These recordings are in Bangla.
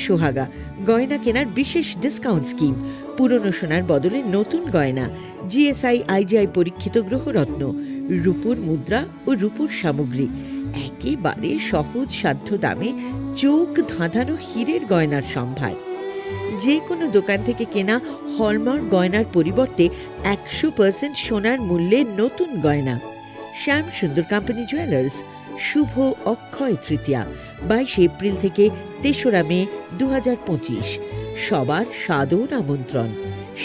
সোহাগা গয়না কেনার বিশেষ ডিসকাউন্ট স্কিম, পুরনো সোনার বদলে নতুন গয়না, জিএসআই আইজিআই পরীক্ষিত গ্রহরত্ন, রূপোর মুদ্রা ও রূপোর সামগ্রী, একেবারে সহজ সাধ্য দামে চোখ ধাঁধানো হীরের গয়নার সম্ভার। যে কোনো দোকান থেকে কেনা হলমার্ক গয়নার পরিবর্তে 100% সোনার মূল্যে নতুন গয়না। শ্যাম সুন্দর কোম্পানি জুয়েলার্স। শুভ অক্ষয় তৃতীয়া 22 এপ্রিল থেকে 3রা মে 2025। সবার সাদর আমন্ত্রণ।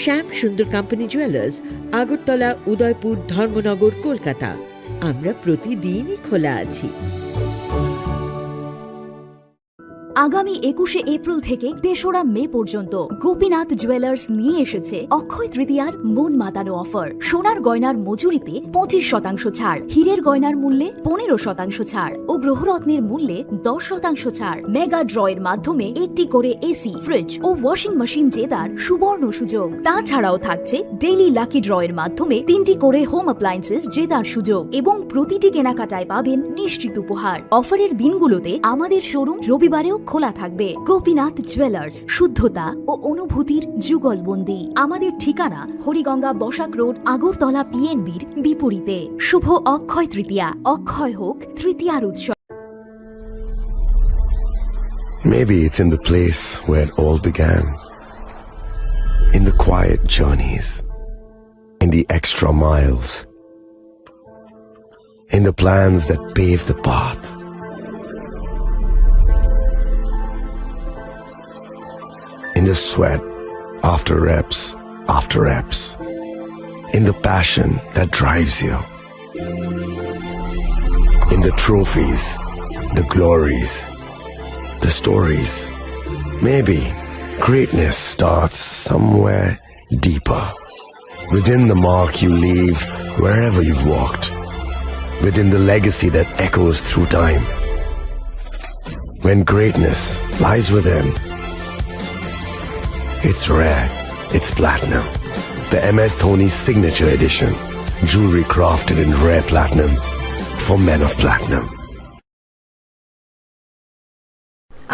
শ্যাম সুন্দর কোম্পানি জুয়েলার্স, আগরতলা, উদয়পুর, ধর্মনগর, কলকাতা। আমরা প্রতিদিনই খোলা আছি। আগামী 21শে এপ্রিল থেকে 3রা মে পর্যন্ত গোপীনাথ জুয়েলার্স নিয়ে এসেছে অক্ষয় তৃতীয়ার মন মাতানো অফার। সোনার গয়নার মজুরিতে 25% ছাড়, হীরের গয়নার মূল্যে 15% ছাড় ও গ্রহরত্নের মূল্যে 10% ছাড়। মেগা ড্রয়ের মাধ্যমে একটি করে এসি, ফ্রিজ ও ওয়াশিং মেশিন জেতার সুবর্ণ সুযোগ। তাছাড়াও থাকছে ডেইলি লাকি ড্রয়ের মাধ্যমে 3টি করে হোম অ্যাপ্লায়েন্সেস জেতার সুযোগ এবং প্রতিটি কেনাকাটায় পাবেন নিশ্চিত উপহার। অফারের দিনগুলোতে আমাদের শোরুম রবিবারেও খোলা থাকবে। গোপীনাথ জুয়েলার্স, শুদ্ধতা ও অনুভূতির যুগলবন্দি। আমাদের ঠিকানা হরিগঙ্গা বসাক রোড, আগরতলা পিএনবির বিপরীতে। শুভ অক্ষয় তৃতীয়া, অক্ষয় হোক তৃতীয়ার উৎসব। Maybe it's in the place where it all began, in the quiet journeys, in the extra miles, in the plans that pave the path. In the sweat after reps, in the passion that drives you, in the trophies, the glories, the stories. Maybe greatness starts somewhere deeper, within the mark you leave wherever you've walked, within the legacy that echoes through time. When greatness lies within, it's rare, it's platinum. The MS Dhoni Signature Edition. Jewelry crafted in rare platinum for men of platinum.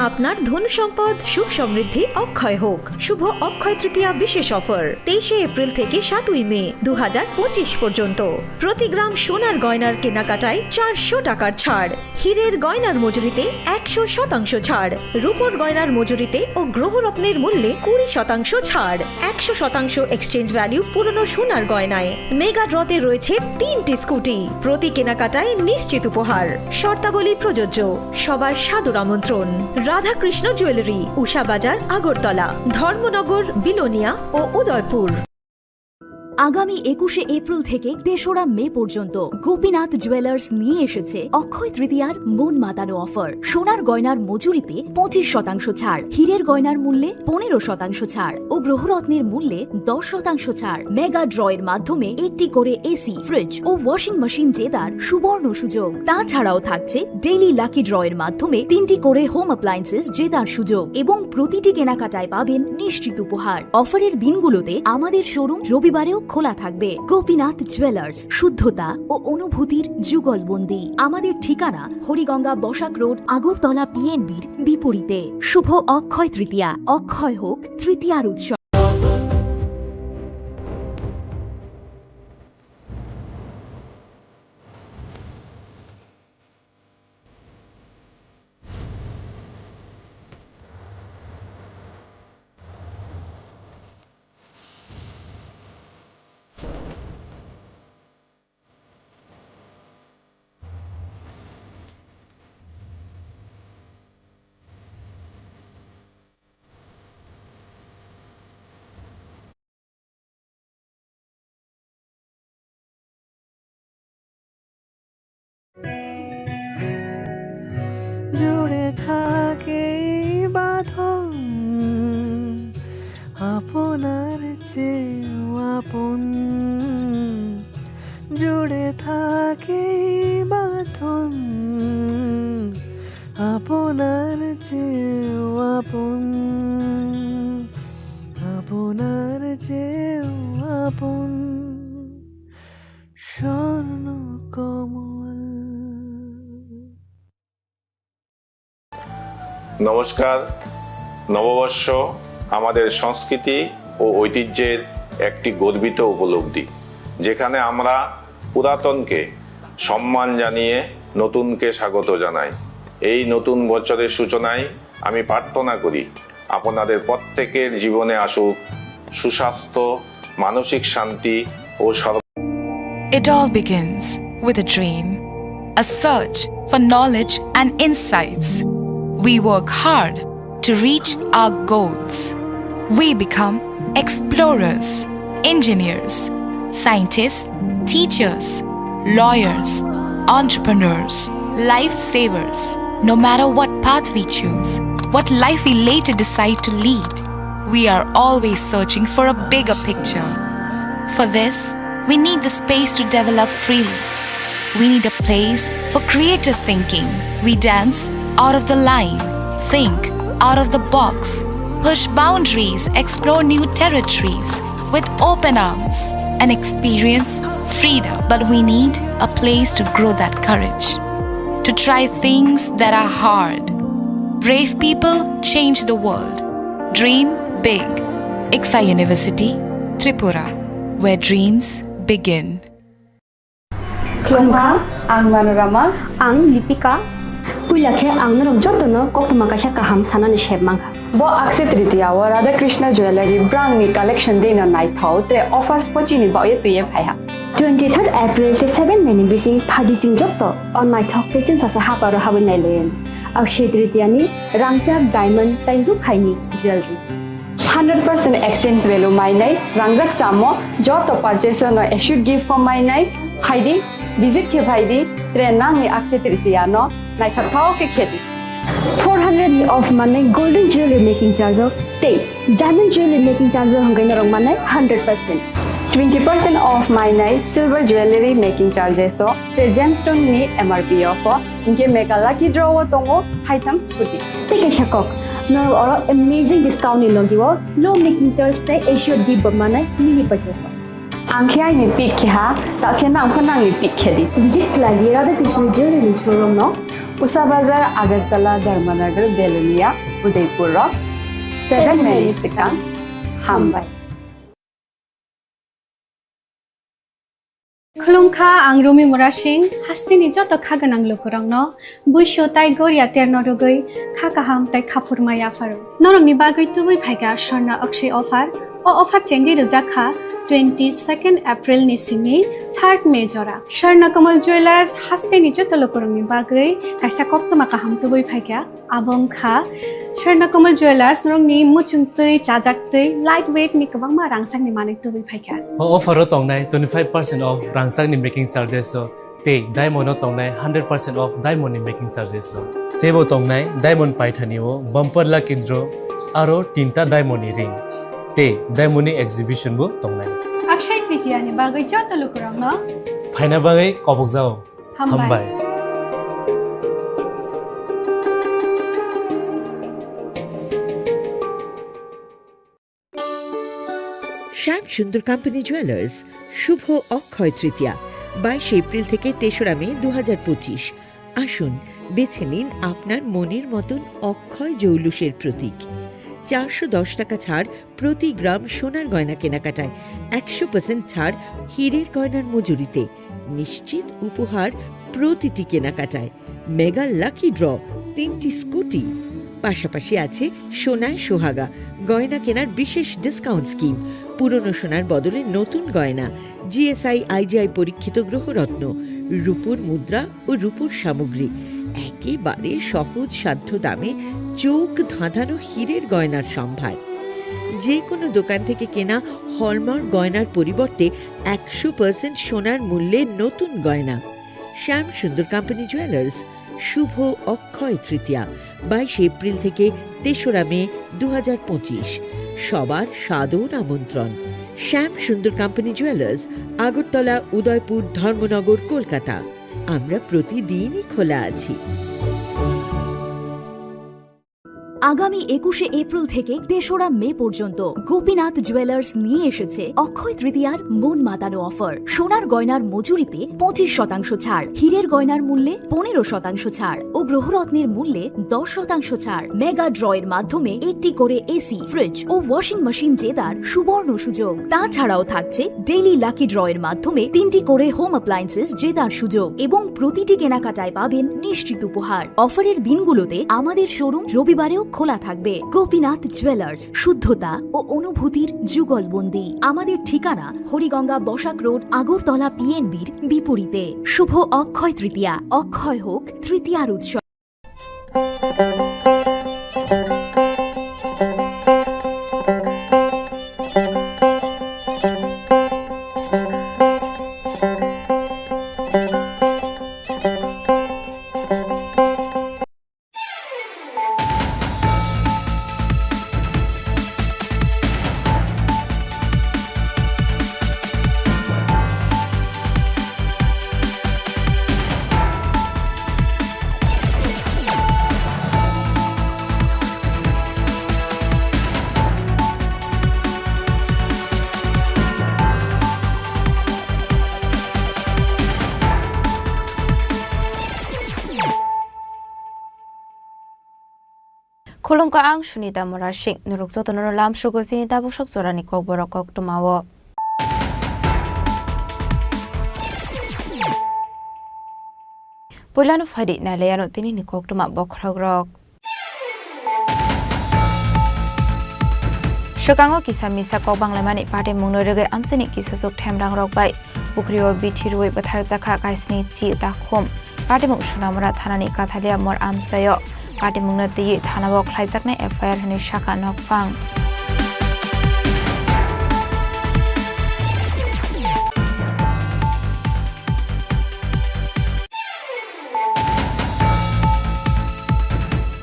আপনার ধন সম্পদ সুখ সমৃদ্ধি অক্ষয় হোক। শুভ অক্ষয় তৃতীয়া বিশেষ অফার 23 এপ্রিল থেকে 7 মে 2025 পর্যন্ত। প্রতি গ্রাম সোনার গয়নার কেনাকাটায় 400 টাকার ছাড়, হীরের গয়নার মজুরিতে 100% ছাড়, রূপোর গয়নার মজুরিতে ও গ্রহরত্নের মূল্যে 20% ছাড়, 100% এক্সচেঞ্জ ভ্যালু পুরনো সোনার গয়নায়। মেগা ড্রতে রয়েছে 3টি স্কুটি, প্রতি কেনাকাটায় নিশ্চিত উপহার। শর্তাবলী প্রযোজ্য। সবার সাদর আমন্ত্রণ। রাধাকৃষ্ণ জুয়েলারি, উষা বাজার, আগরতলা, ধর্মনগর, বিলোনিয়া ও উদয়পুর। আগামী 21শে এপ্রিল থেকে 3রা মে পর্যন্ত গোপীনাথ জুয়েলার্স নিয়ে এসেছে অক্ষয় তৃতীয়ার মন মাতানো অফার। সোনার গয়নার মজুরিতে 25% ছাড়, হীরের গয়নার মূল্যে 15% ছাড় ও গ্রহরত্নের মূল্যে 10% ছাড়। মেগা ড্রয়ের মাধ্যমে একটি করে এসি, ফ্রিজ ও ওয়াশিং মেশিন জেতার সুবর্ণ সুযোগ। তাছাড়াও থাকছে ডেইলি লাকি ড্রয়ের মাধ্যমে 3টি করে হোম অ্যাপ্লায়েন্সেস জেতার সুযোগ এবং প্রতিটি কেনাকাটায় পাবেন নিশ্চিত উপহার। অফারের দিনগুলোতে আমাদের শোরুম রবিবারেও খোলা থাকবে। গোপীনাথ জুয়েলার্স, শুদ্ধতা ও অনুভূতির যুগলবন্দি। আমাদের ঠিকানা হরিগঙ্গা বসাক রোড, আগরতলা পিএনবির বিপরীতে। শুভ অক্ষয় তৃতীয়া, অক্ষয় হোক তৃতীয়ার উৎসব। জুড়ে থাকে বাঁধন আপনার চেয়েও আপন, জুড়ে থাকে বাঁধন আপনার চেয়েও আপন, আপনার চেয়েও আপন স্বর্ণ কমল। নমস্কার, নববর্ষ আমাদের সংস্কৃতি ও ঐতিহ্যের একটি গর্বিত উপলব্ধি, যেখানে আমরা পুরাতনকে সম্মান জানিয়ে নতুনকে স্বাগত জানাই। এই নতুন বছরের সূচনায় আমি প্রার্থনা করি আপনাদের প্রত্যেকের জীবনে আসুক সুস্বাস্থ্য, মানসিক শান্তি ও It all begins with a dream, a search for knowledge and insights. We work hard to reach our goals. We become explorers, engineers, scientists, teachers, lawyers, entrepreneurs, lifesavers. No matter what path we choose, what life we later decide to lead, we are always searching for a bigger picture. For this, we need the space to develop freely. We need a place for creative thinking. We dance out of the line, think out of the box, push boundaries, explore new territories with open arms and experience freedom. But we need a place to grow that courage, to try things that are hard. Brave people change the world. Dream big. ICFA University, Tripura, where dreams begin. Klongka, ang Manorama, ang Lipika. Puilakhe ang narong jotono koktuma kasha kaham sana ni sheb mangka. Bo akse tritiya wa Radha Krishna Jewelry brand ni collection dena night thau tre offers pochi ni ba ye tuye phaiha. 23rd April te 7 May ni bisi phadi jing jotto on night thau te chin sa ha paro hawen nai len. Akshe tritiya ni rangchak diamond tai ru khaini jewelry. 100% exchange value mainai rangjak samo joto purchase no should give for mainai haidi visit ke bhaidi trenang ni akse tritiya no nai thau ke kheti 400 of money golden jewelry making charge of stay diamond jewelry making charge hangai na rong manai 100% 20% off mainai silver jewelry making charges so gemstone ni MRP of inke mega lucky draw tongo haitang scooty take a shakok no or amazing discount ni logiwo low making charge te should give manai mini purchase angkhai ni pick kha ta khena angkhana ni pick khedi visit lagi Radha Krishna Jewelry showroom no Usa Bazar, Agartala, Dharmanagar, Belunia, Udaipur, 7 May Sikang, Hambai. Khulungkha ang Rumi Murashing hastini joto khaganang lokurangno buisho tai goria terno rogoi khakaham tai khapurmaya faru norongni bagoi tubui phaiga Sharna Akshay offer o offer chengi rujakha 22nd April ni simi 3rd May jora Sharna Kamal Jewelers hastini joto lokurangni bagoi kaisa koktoma kaham tubui phaiga abongkha Sharna Kamal Jewelers norongni muchungtui chajaktui lightweight ni kabangma rangsakni manik tubui phaiga offer tongnai 25% off rangsak ni making charges so te diamond tongnai 100% off diamond ni making charges so tebo tongnai diamond paithani o bumper lucky draw aro tinta diamond ni ring te diamond ni exhibition bu tongnai Akshay Tritiya ni bagoi joto lokurangno phaina bagai kobok jao hambai Shyam Sundar company jewellers Shubho Akshaya Tritiya 22 April থেকে 3রা মে 2025। আসুন বেছে নিন আপনার মনের মতন অক্ষয় জৌলুসের প্রতীক। 410 টাকা ছাড় প্রতি গ্রাম সোনার গয়না কেনাকাটায়, 100% ছাড় হীরের গয়নার মজুরিতে, নিশ্চিত উপহার প্রতিটি কেনাকাটায়, মেগা লাকি ড্র 3টি স্কুটি, পাশাপাশি আছে সোনায় সোহাগা গয়না কেনার বিশেষ ডিসকাউন্ট স্কিম, পুরনো সোনার বদলে নতুন গয়না, GSI IGI পরীক্ষিত গ্রহরত্ন, রূপোর মুদ্রা ও রূপোর সামগ্রী, একেবারে সহজ সাধ্য দামে চোখ ধাঁধানো হীরের গয়নার সম্ভার। যে কোনো দোকান থেকে কেনা হলমার্ক গয়নার পরিবর্তে 100% সোনার মূল্যে নতুন গয়না। শ্যাম সুন্দর কোম্পানি জুয়েলার্স শুভ অক্ষয় তৃতীয়া 22 এপ্রিল থেকে 3রা মে 2025। সবার সাদর আমন্ত্রণ। শ্যাম সুন্দর কোম্পানি জুয়েলার্স, আগরতলা, উদয়পুর, ধর্মনগর, কলকাতা। আমরা প্রতিদিনই খোলা আছি। আগামী 21শে এপ্রিল থেকে 3রা মে পর্যন্ত গোপীনাথ জুয়েলার্স নিয়ে এসেছে অক্ষয় তৃতীয়ার মন মাতানো অফার। সোনার গয়নার মজুরিতে 25% ছাড়, হীরের গয়নার মূল্যে 15% ছাড় ও গ্রহরত্নের মূল্যে 10% ছাড়। মেগা ড্রয়ের মাধ্যমে একটি করে এসি, ফ্রিজ ও ওয়াশিং মেশিন জেতার সুবর্ণ সুযোগ। তাছাড়াও থাকছে ডেইলি লাকি ড্রয়ের মাধ্যমে 3টি করে হোম অ্যাপ্লায়েন্সেস জেতার সুযোগ এবং প্রতিটি কেনাকাটায় পাবেন নিশ্চিত উপহার। অফারের দিনগুলোতে আমাদের শোরুম রবিবারেও খোলা থাকবে। গোপীনাথ জুয়েলার্স, শুদ্ধতা ও অনুভূতির যুগলবন্দি। আমাদের ঠিকানা হরিগঙ্গা বসাক রোড, আগরতলা পিএনবির বিপরীতে। শুভ অক্ষয় তৃতীয়া, অক্ষয় হোক তৃতীয়ার উৎসব। Khulungka ang Sunita Morashik nurukso tono lam shugo sinita bushok sorani kok borok kok tumawo. Pulano fadi na leyano tini ni kok tuma bokhrogrok. Shokango kisa misa kok banglamani pate mungnorege amseni kisa sok themrang rok bai. Pukrio bithirui bathar jakha kaisni chi ta khom. Pate mung sunamra thanani kathalia mor amsayo. Pati mungnati thanabo khlaijakna FIR hani shaka nokfang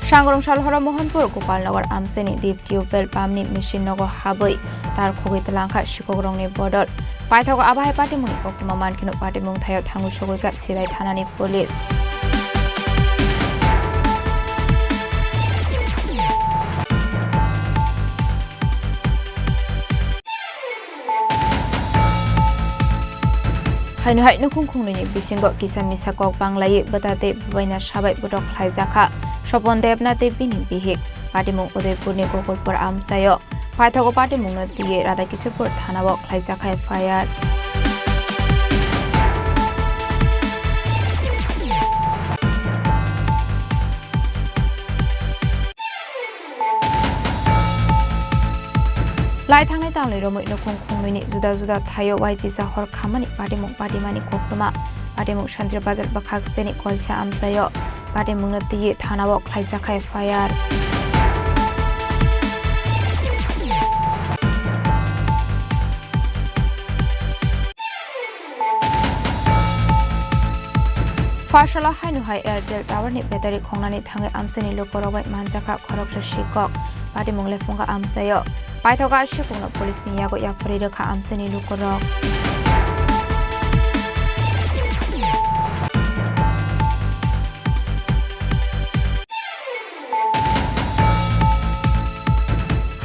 Sangrom Shalhara Mohanpur Gopalnagar Amseni Deep Tubewell Pamni Machine Nogo Haboi Tar Khogoi Talangkha Shikogrongni Bodol Paithago Abahe Pati Muni Kokma Mankino Pati Mung Thayo Thangu Shogoika Sirai Thanani Police Hainu hai nukung kung nuni bisingo kisa misa kok banglai batate baina sabai budok khlaijaka Sopon debna te bini bihik Pati mung Udaipur ni Gogolpur amsayo Paithago pati mung na tiye Radhakishorpur thanabo khlaijaka FIR Lai thangnai tanglei romoi nokong khongnoi juda juda thayo waiji sa hor khamani pati mani koktuma pati mung Shandri Bazar bakhak seni kolcha amsayo pati mung na tiye thanabo khlaijaka FIR Farshala hainu hai Airtel Tower ni battery khongnani thangai amseni lokorobai manjaka khoroksa shikok pati mung lefunga amsayo Paithaga shikungna police ni yago yakpari rekha amseni lukorok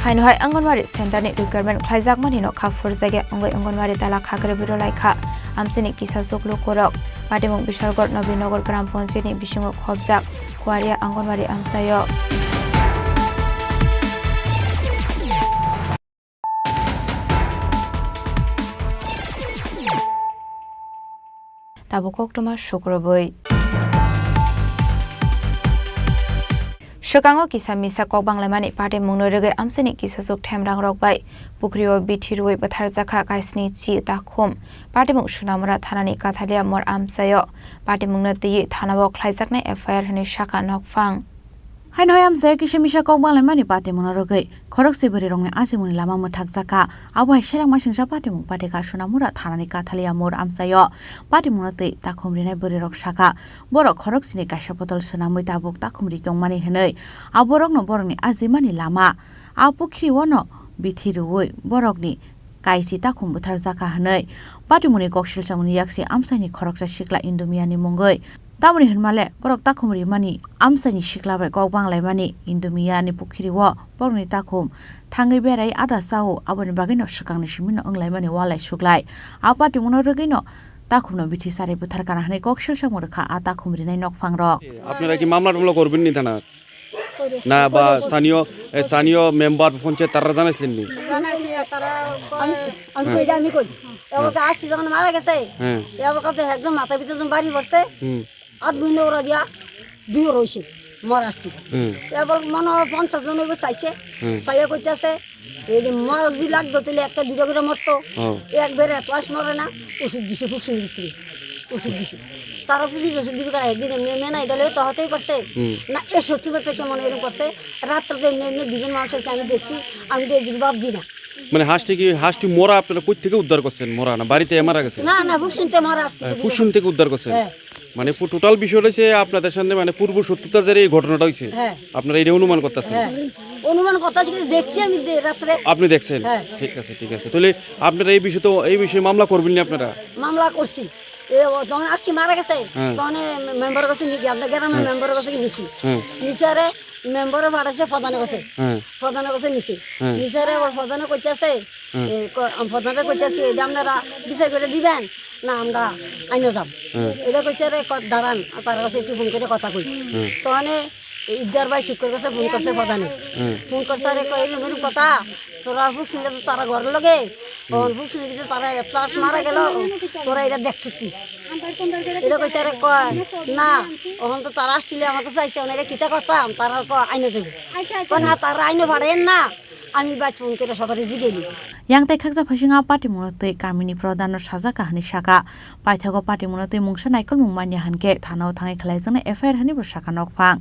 Hainu hai Anganwadi Center ni requirement khlaijakmani no khafur jage ongoi Anganwadi tala khagre biro laikha amseni kisa sok lukorok pati mung Bishalgor Nabinagar Gram Panchayat ni bisingo khobjak Kwaria Anganwadi amsayo Tabukok tuma shukroboi Shokango kisa misa kok banglamani pate mungnorege amseni kisa sok themrang rokbai Pukrio bithirui bathar jakha kaisni chi ta khom pate mung sunamra thanani kathalia mor amsayo pate mungnati thanabo khlaijakna FIR hani shaka nokfang Hainoyam zai kisha kok banglamani pate mungnorege khorok sibari rongni asimuni lama muthak jaka abhai serang masingsa pate mung pate ka sunamura thanani kathalia mor amsayo pate mungnati takhumri nai bari rok shaka borok khorok sini kaisa botol sunamui tabuk takhumri tongmani hinoi aborok no borokni azimani lama apukhi wono bithirui borokni kaisi takhum buthar jaka hinoi pate muni koksil samuni yaksi amsani khoroksa shikla Indomiani mungoi তামনি হনমালে বরক তাখুমরি মানি আমসানি শিকলাবাই গক বাংলাই মানি ইন্দুমিয়ানি পুখিরিও বরনি তাখুম থাঙ্গै বেরাই আদা সাও আবনি বাগিনো সকাংনি সিমিনো अंगলাই মানি ওয়ালাই সুগলাই আপাটি মনো রগিনো তাখুমনো বিথি সারে বুথার কানা হানে গক শেষা মুরখা আ তাখুমরি নাই নক ফাংর আপনারা কি মামলা টামলা করবেন নি থানা না বা স্থানীয় মেম্বার পঞ্চায়েত তারা জানাইছিলেন নি আমি কই আমি কই এবার আসছি যখন মারা গেছে এবার কাছে একদম মাথা পিছনে যখন বাড়ি পড়ছে আধ বুঝলে ওরা দিয়া দুই রয়েছে মহারাষ্ট্র এবার মনে হয় 50 জন চাইছে চাইয়া কইতেছে এই মর যদি লাগতো তাহলে একটা দুটো করে মরতো একবারে ক্লাস মরে না ওষুধ দিছে ফুসুন দিচ্ছে ওষুধ দিছে তারা পুলিশ ওষুধ দিবে কারা একদিন মেয়ে না এটা তো হতেই করছে না এ সত্যি কথা কেমন এরকম করছে রাত্রে এমনি দুজন মানুষ হয়েছে আমি দেখছি আমি তো এদিকে ভাবছি না মানে হাঁসটি মরা আপনারা কই থেকে উদ্ধার করছেন মরা না বাড়িতে মারা গেছে না ফুসুনতে মারা আসছে ফুসুন থেকে উদ্ধার করছেন মানে টোটাল বিষয় হইছে আপনাদের সামনে মানে পূর্ব শত্রুতা যে এই ঘটনাটা হইছে আপনারা এটা অনুমান করতেছেন অনুমান করতেছি কিন্তু দেখছি আমি রাত্রে আপনি দেখছেন ঠিক আছে তাহলে আপনারা এই বিষয়ে মামলা করবেন না আপনারা মামলা করছি যখন আসছি মারা গেছে তখন মেম্বার কাছে নিয়ে আপনার গ্রামের মেম্বারের কাছে নিছি নিচারে মেম্বারে পাঠাইছে প্রধানের কাছে নিচারে প্রধানে কইতেছে প্রধানে কইতেছে এটা আপনারা বিচার করে দিবেন না আমরা আইনে যাব এটা কইছে রে দাঁড়ান তার কাছে একটু ফোন করে কথা কই তখন ইদার ভাই শিক্ষকের কাছে ফোন করছে প্রধানে ফোন করছে আরে এরকম কথা তোরা ফুক শুনলে তো তারা ঘর লগে ফুক শুনে দিচ্ছে তারা এত মারা গেল তোরা এটা দেখছিস কি এটা কইছে আরে কয় না ওখান তো তারা আসছিলে আমার কাছে আইসে অনেকে কিতা করতাম তারা আইনে দেবে না তারা আইনে ভাড়াইন না আমি বাই ফোন করে সবারই জিগেলি yang tai khakja phasinga party munate kamini pradhan saja kahani shaka paithago party munate mungsa naikol mungmani hanke thanao thangai khlaijana FIR hani bo shaka nok phang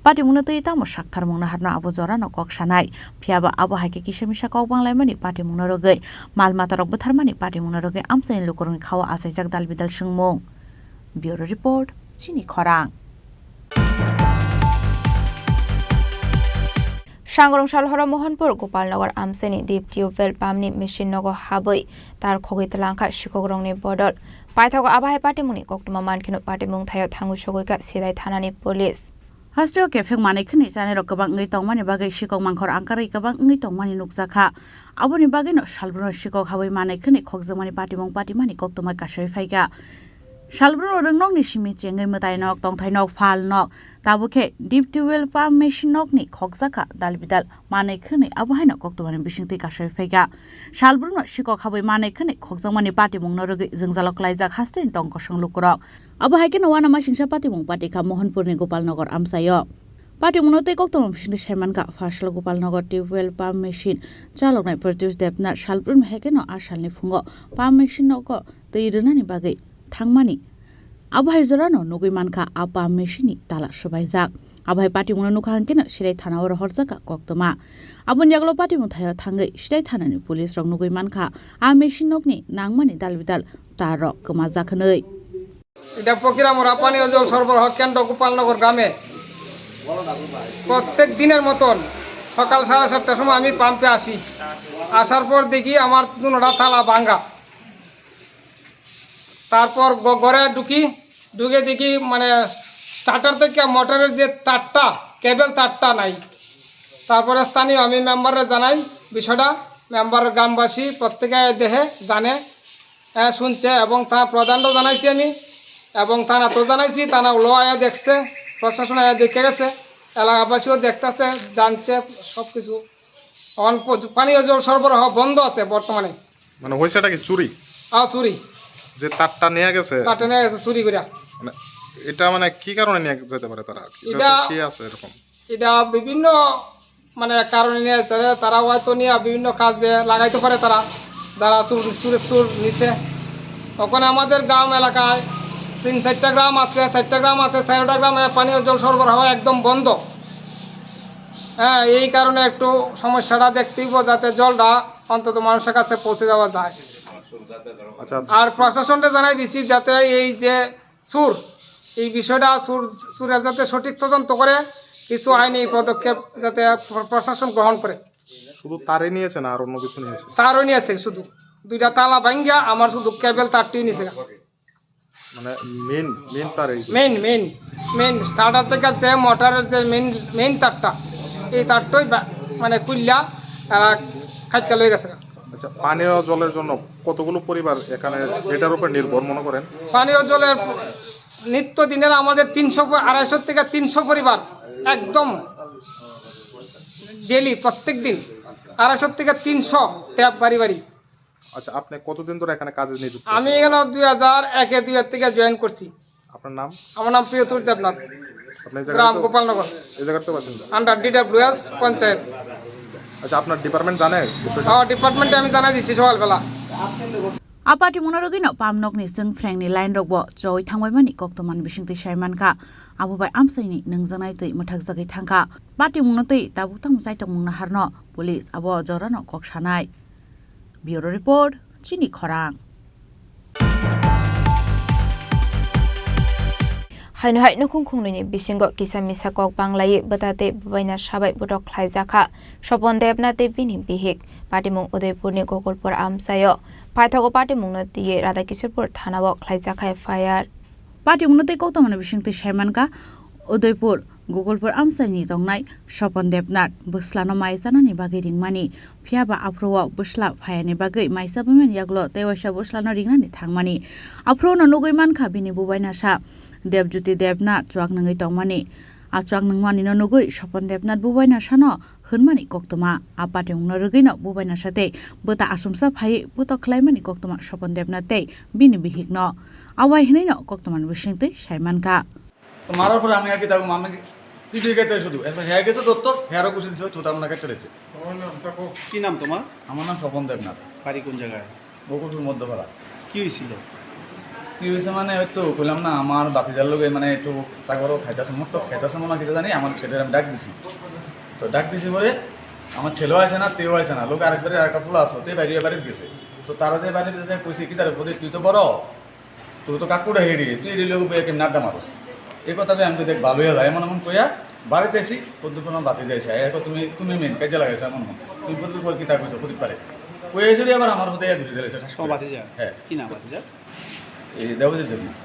party munate itamo shakthar mungna harna abo jora nok kok sanai phiaba abo haike kisemisa kok banglai mani party munarogei malmata rok buthar mani party munarogei amsain lokorong khawa asaijak dalbidal singmung bureau report chini khorang সাংগরম সালহরা Mohanpur Gopalnagar আমসেনি দ্বীপ টিউবওয়েল পাম্পনি মেশিন নগ হাবই তার খগিতলাংখা শিকগ্রংনি বদল পাইথাগো আবাহাই পাটিমুনি কক্টমা মানখিনো পাটিমুং থায় Thangu সগৈকা সিদাই থানানি police Hasteo kefek manekhni jane rok kabang ngai tongmani bagai sikok mangkhor angkarai kabang ngai tongmani nukjakha aboni bagai no salbro sikok habai manekhni khokjamani patimong patimani koktomai kasai phaiga salbro rongnok ni simi chengai mutai nok tongthai nok phal nok tabukhe deep tubewell pump machine nok ni khokjaka dalbidal manekhni abuhai no koktomani bisingti kasai phaiga salbro no sikok habai manekhni khokjamani patimong norogi jengjalok laijak hasten tongkosong lukurok abuhai ke no wana masingsa patimong patika mohanpur ni gopalnagar amsayo patimongnote koktom bisingti sermanka fasal gopalnagar tubewell pump machine chaloknai Pratyush Debnar salbro heke no asalni fungo pump machine noko tei rwnani bagai थांमानि आबहाय जरानो नगै मानखा आपा मेशिनि ताला सबायजाक आबहाय पाटिमुनो नुखा हांकेनो सिराय थानाव हरजाका कक्तमा आबुनि आगलो पाटिमु थाया थांगै सिराय थानानि पुलिस रं नगै मानखा आ मेशिन नगनि नांमानि दालबिदाल तार कमा जाखनै এটা প্রক্রিয়া মোরা পানীয় জল সরবরাহ কেন্দ্র গোপালনগর গ্রামে প্রত্যেক দিনের মতন সকাল 7:30টার সময় আমি পাম্পে আসি আসার পর দেখি আমার দুনোটা তালা ভাঙা তারপর ঘরে ঢুকে দেখি মানে স্টার্টার থেকে মোটরের যে তারটা কেবল তারটা নাই তারপরে স্থানীয় আমি মেম্বারে জানাই বিষয়টা মেম্বার গ্রামবাসী প্রত্যেকে দেখে জানে শুনছে এবং থানা প্রধানও জানাইছি আমি এবং থানাতেও জানাইছি থানা লো আয়া দেখছে প্রশাসন আয়া দেখে গেছে এলাকাবাসীও দেখতেছে জানছে সব কিছু পানীয় জল সরবরাহ বন্ধ আছে বর্তমানে মানে হয়েছেটা কি চুরি চুরি যে তারটা নিয়ে গেছে চুরি করে মানে এটা মানে কি কারণে নিয়ে যেতে পারে তারা কি আছে এরকম এটা বিভিন্ন মানে কারণে নিয়ে তারা হয়তো নিয়ে বিভিন্ন কাজে লাগাইতে পারে তারা যারা সুর নিচে ওখানে আমাদের গ্রাম এলাকায় 3-4টা গ্রাম আছে 4টা গ্রামে পানীয় জল সরবরাহ একদম বন্ধ এই কারণে একটু সমস্যাটা দেখতেই যাতে জলটা অন্তত মানুষের কাছে পৌঁছে যাওয়া যায় আর প্রশাসনকে জানাই দিছি যাতে এই যে এই বিষয়টা সুরের যাতে সঠিক তদন্ত করে কিছু আইনি পদক্ষেপ যাতে প্রশাসন গ্রহণ করে শুধু তারই নিয়েছে না আর অন্য কিছু নিয়েছে তারও নিয়েছে শুধু দুইটা তালা ভাঙ্গা আমার শুধু কেবল তারটি নিয়েছে মানে মেন তার এই মেন স্টার্টার থেকে যে মোটরের যে মেন তারটা এই তারটাই মানে কুইল্লা তারা খাইতে লয়ে গেছে। আচ্ছা, পানীয় জলের জন্য কতগুলো পরিবার এখানে এটার উপর নির্ভর মনে করেন? পানীয় জলের নিত্য দিনের আমাদের 250 থেকে 300 পরিবার একদম ডেলি প্রত্যেক দিন 250 থেকে 300 ট্যাপ বাড়ি। আচ্ছা, আপনি কতদিন ধরে এখানে কাজে নিযুক্ত? আমি এখানে 2001 থেকে জয়েন করছি। আপনার নাম? আমার নাম প্রিয়তোষ দেবনাথ, গ্রাম গোপালনগর, এই জায়গাতে বাসিন্দা, আন্ডার DWS পঞ্চায়েত। আচ্ছা, আপনার ডিপার্টমেন্ট জানে? ডিপার্টমেন্টে আমি জানাই দিচ্ছি সকালবেলা। আপাটি মনারগি ন পামনকনি जों फ्रेंनि लाइन रगबो जय थांबायमानि कक्तमान बिसिंति सायमानका आबुबाय आमसाइनि नोंजानाय तै मोथाक जागै थांका पार्टी मुंनो तै ताबुतां जायतक मुंनो हारनो पुलिस आबो जरानो ककसानाय। ब्यूरो रिपोर्ट चिनि खरां। हायनो हाय नुखुं खुंनि बिसिंग किसा मिसा कक बांलायै बताते बबायना साबाय बदक खायजाखा सपन देबनाते बिनि बिहिक पाटिमुं उदयपुरनि गगलपुर आमसायो पाइथागो पाटिमुंनो तिये राधाकिशोरपुर थानाव खायजाखा FIR पाटिमुंनो तै कक्तमान बिसिंति सायमानका उदयपुर गगलपुर आमसाइनि दंनाय सपन देबनाथ बोस्लानो मायजानानि बागै रिंमानि फियाबा आफ्रोआव बोस्ला फायानि बागै मायसाबोमेन यागलो तेवासा बोस्लानो रिंनानि थांमानि आफ्रोनो नुगै मानखा बिनि बुबायनासा देबज्योति देबनाथ चुआक नङै तंमानि आचुआक नंमानि नुगै सपन देबनाथ बुबायनासानो होनमानि कक्तमा आपाटे उंनो रगैनो बुबायनासाते बोता आसुमसा फायै बोता खलायमानि कक्तमा सपन देबनाथते बिनि बिहिकनो आवाय हनैनो कक्तमान बिसिंति सायमानका তো মারার পরে আমি আগে তাকে মানে পিটিয়ে গেতে শুধু এরপর হ্যাঁ গেছে দত্তর হ্যারও কুচি দিচ্ছে চোতা আমরা কেটে রয়েছে। কি নাম তোমার? আমার নাম স্বপন দেবনাথ, বাড়ি কোন জায়গায়? বকুলপুর মধ্যপাড়া। কি হয়েছিল? কি হয়েছে মানে হয়তো বললাম না আমার বাতিজার লোক মানে একটু তারপরও খাইতেছে মোট খাইতেছে মনে খেতে জানি আমার ছেলের আমি ডাক দিছি। তো ডাক দিছি পরে আমার ছেলেও আসে না তেও আসে না, লোক আরেকবারে আরেকটা ফুল আসলো তুই বাইরে বাড়িতে গেছে। তো তারা যে বাড়িতে যে কইছে কি তার প্রতি তুই তো বড় তুই তো কাকুটা হেরি তুই এই লোক কেমন নাড্ডা মারস এই কথাটা আমি তো দেখ ভালো হয়ে যায় এমন এমন কইয়া বাড়িতে এসি পদ্মপুর বাতি যাইছে এখন তুমি মেন কাজে লাগাইছো এমন তুমি পদ্মপুর কি তা কইছো প্রতি পারে কই এসে আবার আমার হতে ঘুষে দিয়েছে। হ্যাঁ, কি নাম বাতিজা? এই দেবজিৎ দেবনাথ।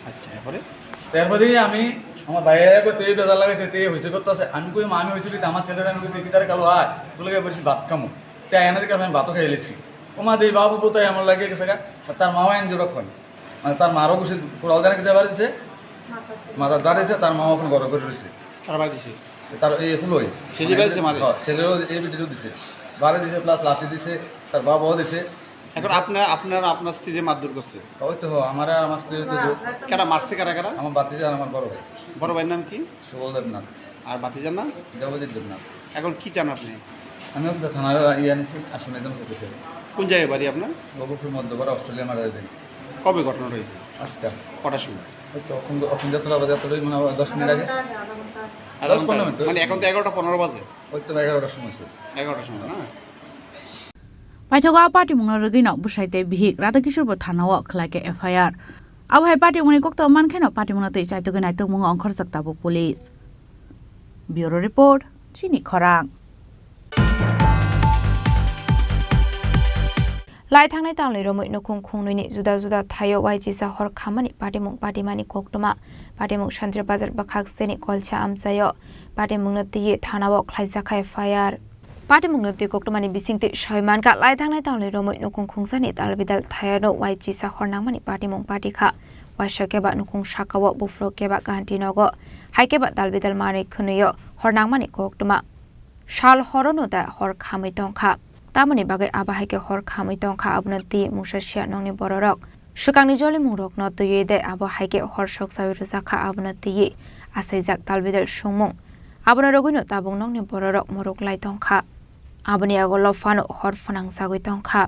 আচ্ছা, এরপরে তারপরে আমি আমার ভাইয়ের তেই বেজার লাগাইছে তে হয়েছে করতেছে আমি কই আমি হয়েছি কি আমার ছেলেরা আমি কইছি কি তার কালো আয় তোলে বলছি ভাত খামো তাই এনাদের কাছে আমি ভাতও খেয়ে এলেছি ওমা দেই বাবু বোতাই আমার লাগে গেছে তার মাও আইন যখন মানে তার মারও বসে কোরাল জানা খেতে পারছে মাথা দাঁড়িয়েছে তার মাও এখন গড় করে রয়েছে তার বাড়ি দিছে তার এই ফুলোই ছেলে বাড়িছে মারে ছেলেও এই ভিডিও দিছে বাড়ি দিছে প্লাস লাঠি দিছে তার বাবাও দিছে। এখন আপনার স্ত্রীকে মারধর করছে? ওই তো আমার আর আমার স্ত্রী তো কারা মারছে? কারা? আমার বাতিজা আমার বড় ভাই। বড় ভাইয়ের নাম কি? সুবল দেবনাথ। আর বাতিজার নাম? দেবজিৎ দেবনাথ। এখন কি চান আপনি? আমি তো থানার আনিছি আসলে একদম সত্যি। কোন জায়গায় বাড়ি আপনার? বকুলপুর মধ্যপাড়া অস্ট্রেলিয়া মারা যায়। কবে ঘটনা হয়েছে? আজকে কটার সময়? ওই তো অখন যাত্রা বাজার তো মানে 10 মিনিট আগে 10-15 মিনিট মানে এখন তো 11:15 বাজে। ওই তো 11টার সময় 11টার সময় না। पाइथागो पार्टी मुंनो रगैनो बुसाइते बिहिक राधाकिशोरपुर थानाव खलाके FIR आवहाय पार्टी मुंनि कक्तो मानखेनो पार्टी मुंनो तै चाइतोगे नाइतो मुंग अंखर सकताबो पुलिस। ब्यूरो रिपोर्ट चिनि खरां। লাই থাंनाय तांलै रमै नखुं खुंनैनि जुदा जुदा थायो वाइजिसा हर खामानि पाटिमुं पाटिमानि कोक्तमा पाटिमुं शान्ति बाजार बाखागसेनि कलसा आमसायो पाटिमुंनो तिये थानाव खलायजाखा FIR पाटिमुंनो ति कोक्तमानि बिसिंति सयमानका लाई थांनाय तांलै रमै नखुं खुंसानि तालबिदाल थायानो वाइजिसा हरनांमानि पाटिमुं पाटिखा वाइसाकेबा नखुं साकाव बुफ्रो केबा गान्टिनगो हाइकेबा तालबिदाल माने खुनैयो हरनांमानि कोक्तमा साल हरनो दा हर खामै दंखा तामनि बागै आबाहायके हर खामै दंखा आबनो ति मुसासिया नंनि बररक सुकांनि जलि मुरक न तये दे आबाहायके हर सकसावि रजाखा आबनो ति आसाइजाक तालबिदाल सुमुं आबनो रगैनो ताबुं नंनि बररक मुरक लाई दंखा आबनि आगल फानो हर फनां जागै दंखा।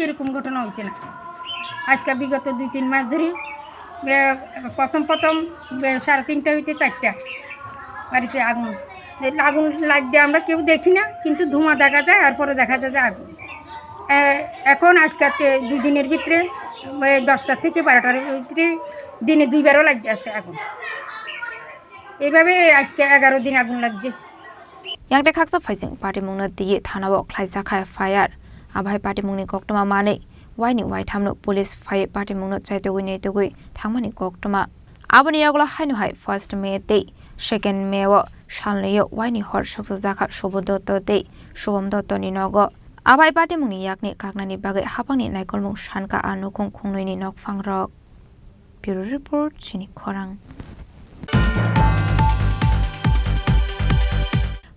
এরকম ঘটনা হয়েছে না আজকে বিগত 2-3 মাস ধরে প্রথম 3:30 হইতে 4টা বাড়িতে আগুন লাগবে আমরা কেউ দেখি না কিন্তু ধোঁয়া দেখা যায় আর পরে দেখা যায় যে আগুন এখন আজকে 2 দিনের ভিতরে 10টা থেকে 12টার ভিতরে দিনে 2বারও লাগছে আছে আগুন এইভাবে আজকে 11 দিন আগুন লাগছে। यांगते खाकसा फाइसिं पार्टी मुंनो दिये थानाव खलायजाखा FIR आबाहाय पार्टी मुंनि कक्तमा मानै waini wai thamno police phai party mungno chaitogui nei togui thangmani koktoma aboni yagla hainu hai first May te second May wo shalneyo waini hor soksa jaka sobodoto te sobom dotto ni nogo abai party mungni yakni kaknani bagai hapangni naikolmung shanka anukung khungnoini nokfangrok bureau report chini khorang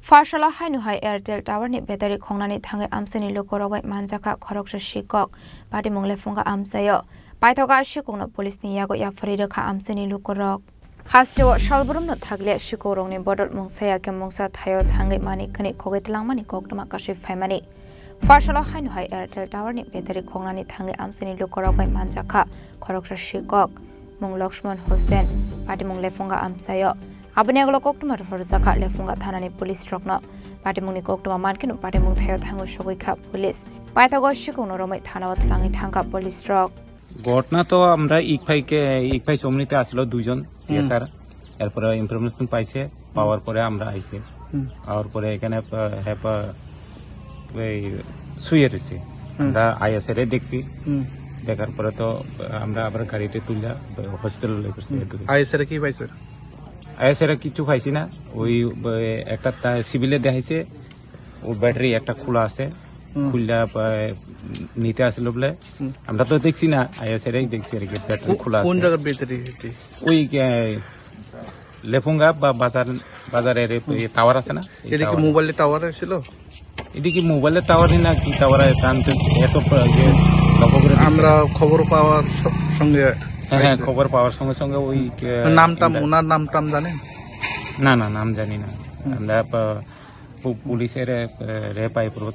Farshala hainu hai Airtel Tower ni battery khongnani thangai amsani lokorogai manjaka khoroksa shikok party mungle funga amsayo paithoga shikongno police ni yago yafari rakha amsani lokorok hastewo shalburum no thagle shikorongni bodol mungsaya ke mungsa thayo thangai mani khani khogetlangmani koktoma kashi faimani Farshala hainu hai Airtel Tower ni battery khongnani thangai amsani lokorogai manjaka khoroksa shikok mung Lakshman Hussain party mungle funga amsayo Abani aglo koktuma horjaka lefunga thanani police rokno patimungni koktuma mankinu patimung thayo thangu sogoi kha police paithago shikono romai thanawat langi thangka police rok ঘটনা তো আমরা ইকফাই সমনিতে আসলো দুজন স্যার এরপরে ইনফরমেশন পাইছে পাওয়ার পরে আমরা আইছে আর পরে এখানে শুয়ে রয়েছে আমরা আইএসএর দেখছি দেখার পরে তো আমরা আবার গাড়িতে তুলে হসপিটালে লয়ে গেছি আইএসএর কি পাইছে আইএসএরা কিছু পাইছি না ওই একটা সিভিলে দেখাইছে ও ব্যাটারি একটা খোলা আছে খুললা নিতে আসলো বলে আমরা তো দেখছি না আইএসএরাই দেখছি আর কি ব্যাটারি খোলা আছে কোন জায়গার ব্যাটারি ওই লেফুঙ্গা বা বাজারের টাওয়ার আছে না এটা কি মোবাইলের টাওয়ার ছিল এটা কি মোবাইলের টাওয়ারই না কি টাওয়ার এত আমরা খবর পাওয়ার সঙ্গে হ্যাঁ খবর পাওয়ার সঙ্গে সঙ্গে ওই ওনার নামটাম জানেন না নাম জানি না আমরা পুলিশের রেপাই করবো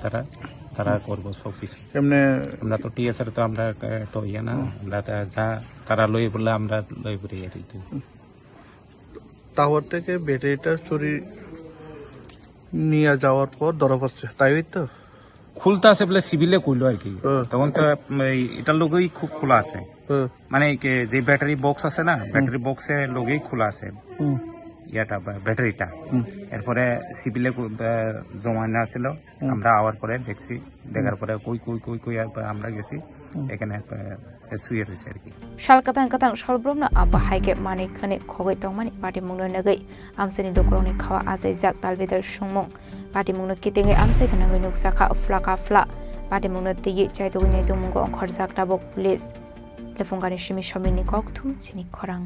তারা করবো সবকিছু এমনি আমরা তো টিএসআর তো আমরা তো ইয়ে না আমরা যা তারা লই বললে আমরা লই পড়ি আর টাওয়ার থেকে ব্যাটারিটা চুরি নিয়ে যাওয়ার পর ধরা পড়ছে তাই তো খুলতে আছে বলে সিভিলে কইলো আর কি তখন তো এটার লোকই খুব খোলা আছে মানে যে ব্যাটারি বক্স আছে না ব্যাটারি বক্সের লোকেই খোলা আছে ইয়াটা ব্যাটারিটা এরপরে সিভিলে জমানো আছিল আমরা আওয়ার পরে দেখছি দেখার পরে কই আমরা গেছি এখানে শুয়ে রয়েছে আর কি Shalkatang shalbromna abba haike mani khane khogoi tongmani party mungno nagai amsani dokrongni khawa azai jak talbedar sungmung party mungno kitenge amse kanangai nuksakha flaka fla party mungno tigi chaitogoi nei tongmungo onkhor jak tabok police lefungani shimi shamini kokthum chini khorang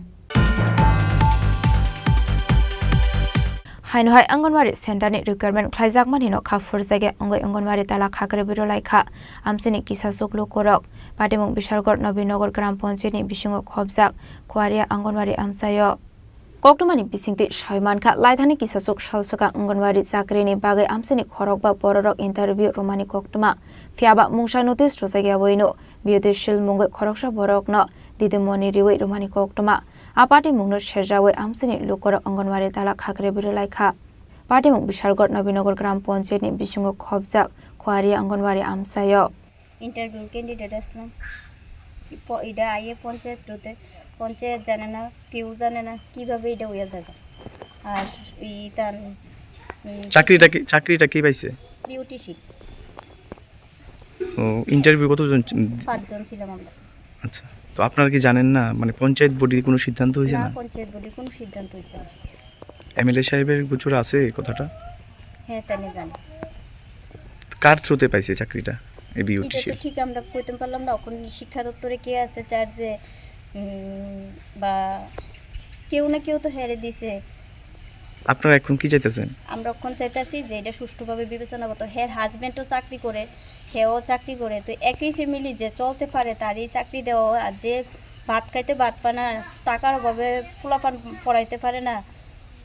Haino hai Anganwari Center ni requirement khlaijak mani no kha furjage ongoi Anganwari tala khakre biro laikha amsini kisa soklo korok patimung Bishalgor Nabinagar Gram Panchayat ni bisingo khobjak Khwaria Anganwari amsayo Koktumani bisingti Shaimanka laithani kisa sok shalsaka Anganwari chakri ni bagai amsini khorok ba pororok interview romani koktuma fiaba mungsa notice rosage aboino biodeshil mungoi khoroksa borok no didemoni riwei romani koktuma Apati mungno sherjawe amsini lokor Anganwari tala khakre biralaikha Party mung Bishalgor Nabinagar Gram Panchayat ni bisingo khobjak Khwaria Anganwari amsayo interview candidate আসলাম এটা আইয়ে পঞ্চায়েত জানে না কেউ জানে না কিভাবে এটা হইয়া যাবে আর তার চাকরিটা কি পাইছে বিউটিশিপ ও ইন্টারভিউ কতজন 5 জন ছিলাম আমরা আচ্ছা তো আপনারা কি জানেন না মানে পঞ্চায়েত বডির কোনো সিদ্ধান্ত হইছে না পঞ্চায়েত বডির কোনো সিদ্ধান্ত হইছে না এমএলএ সাহেবের গোচর আছে এই কথাটা হ্যাঁ তাই জানি কার থ্রুতে পাইছে চাকরিটা এই বিউটিশিপ এটা ঠিক আমরা কইতে পারলাম না এখন শিক্ষা দপ্তরে কে আছে চার্জে বা কেউ না কেউ তো হেরে দিছে আপনারা এখন কি চাইতেছেন আমরা এখন চাইতাছি যে এটা সুষ্ঠুভাবে বিবেচনা করতে হের হাজবেন্ডও চাকরি করে হেও চাকরি করে তো একই ফ্যামিলি যে চলতে পারে তারই চাকরি দেওয়া আর যে ভাত খাইতে ভাত পায় না টাকার অভাবে পোলাপান পড়াইতে পারে না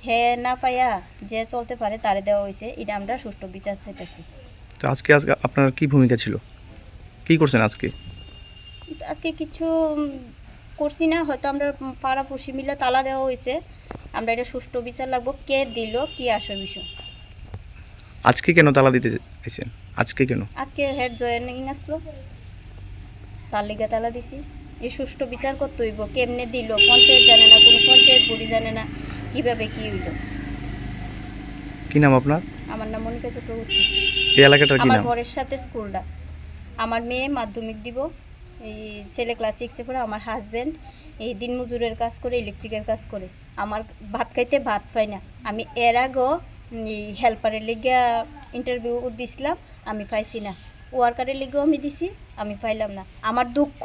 হে না পাইয়া যে চলতে পারে তারে দেওয়া হয়েছে এটা আমরা সুষ্ঠু বিচার চাইতেছি তো আজকে আপনার কি ভূমিকা ছিল কি করছেন আজকে কিছু করছি না হয়তো আমরা পাড়াপড়শি মিলে তালা দেওয়া হয়েছে আমরা এটা সুষ্ঠু বিচার লাগবো কে দিল কি আসল বিষয় আজকে কেন তালা দিতে চাইছেন আজকে হেড জয়েনিং আসলো তার লিগে তালা দিছি এই সুষ্ঠু বিচার করতে হইব কেমনে দিল পঞ্চায়েত জানে না কোনো পঞ্চায়েত বডি জানে না কিভাবে কি হইল কি নাম আপনার আমার নাম মনিকা চক্রবর্তী এই এলাকাটার কি নাম আমার ঘরের সাথে স্কুলটা আমার মেয়ে মাধ্যমিক দিব এই ছেলে ক্লাস 6-এ পড়ে, আমার হাজব্যান্ড এই দিনমজুরের কাজ করে, ইলেকট্রিকের কাজ করে। আমার ভাত খাইতে ভাত পাই না। আমি এর আগেও এই হেল্পারের লিগে ইন্টারভিউ দিছিলাম, আমি পাইছি না। ওয়ার্কারের লিগেও আমি দিছি, আমি পাইলাম না। আমার দুঃখ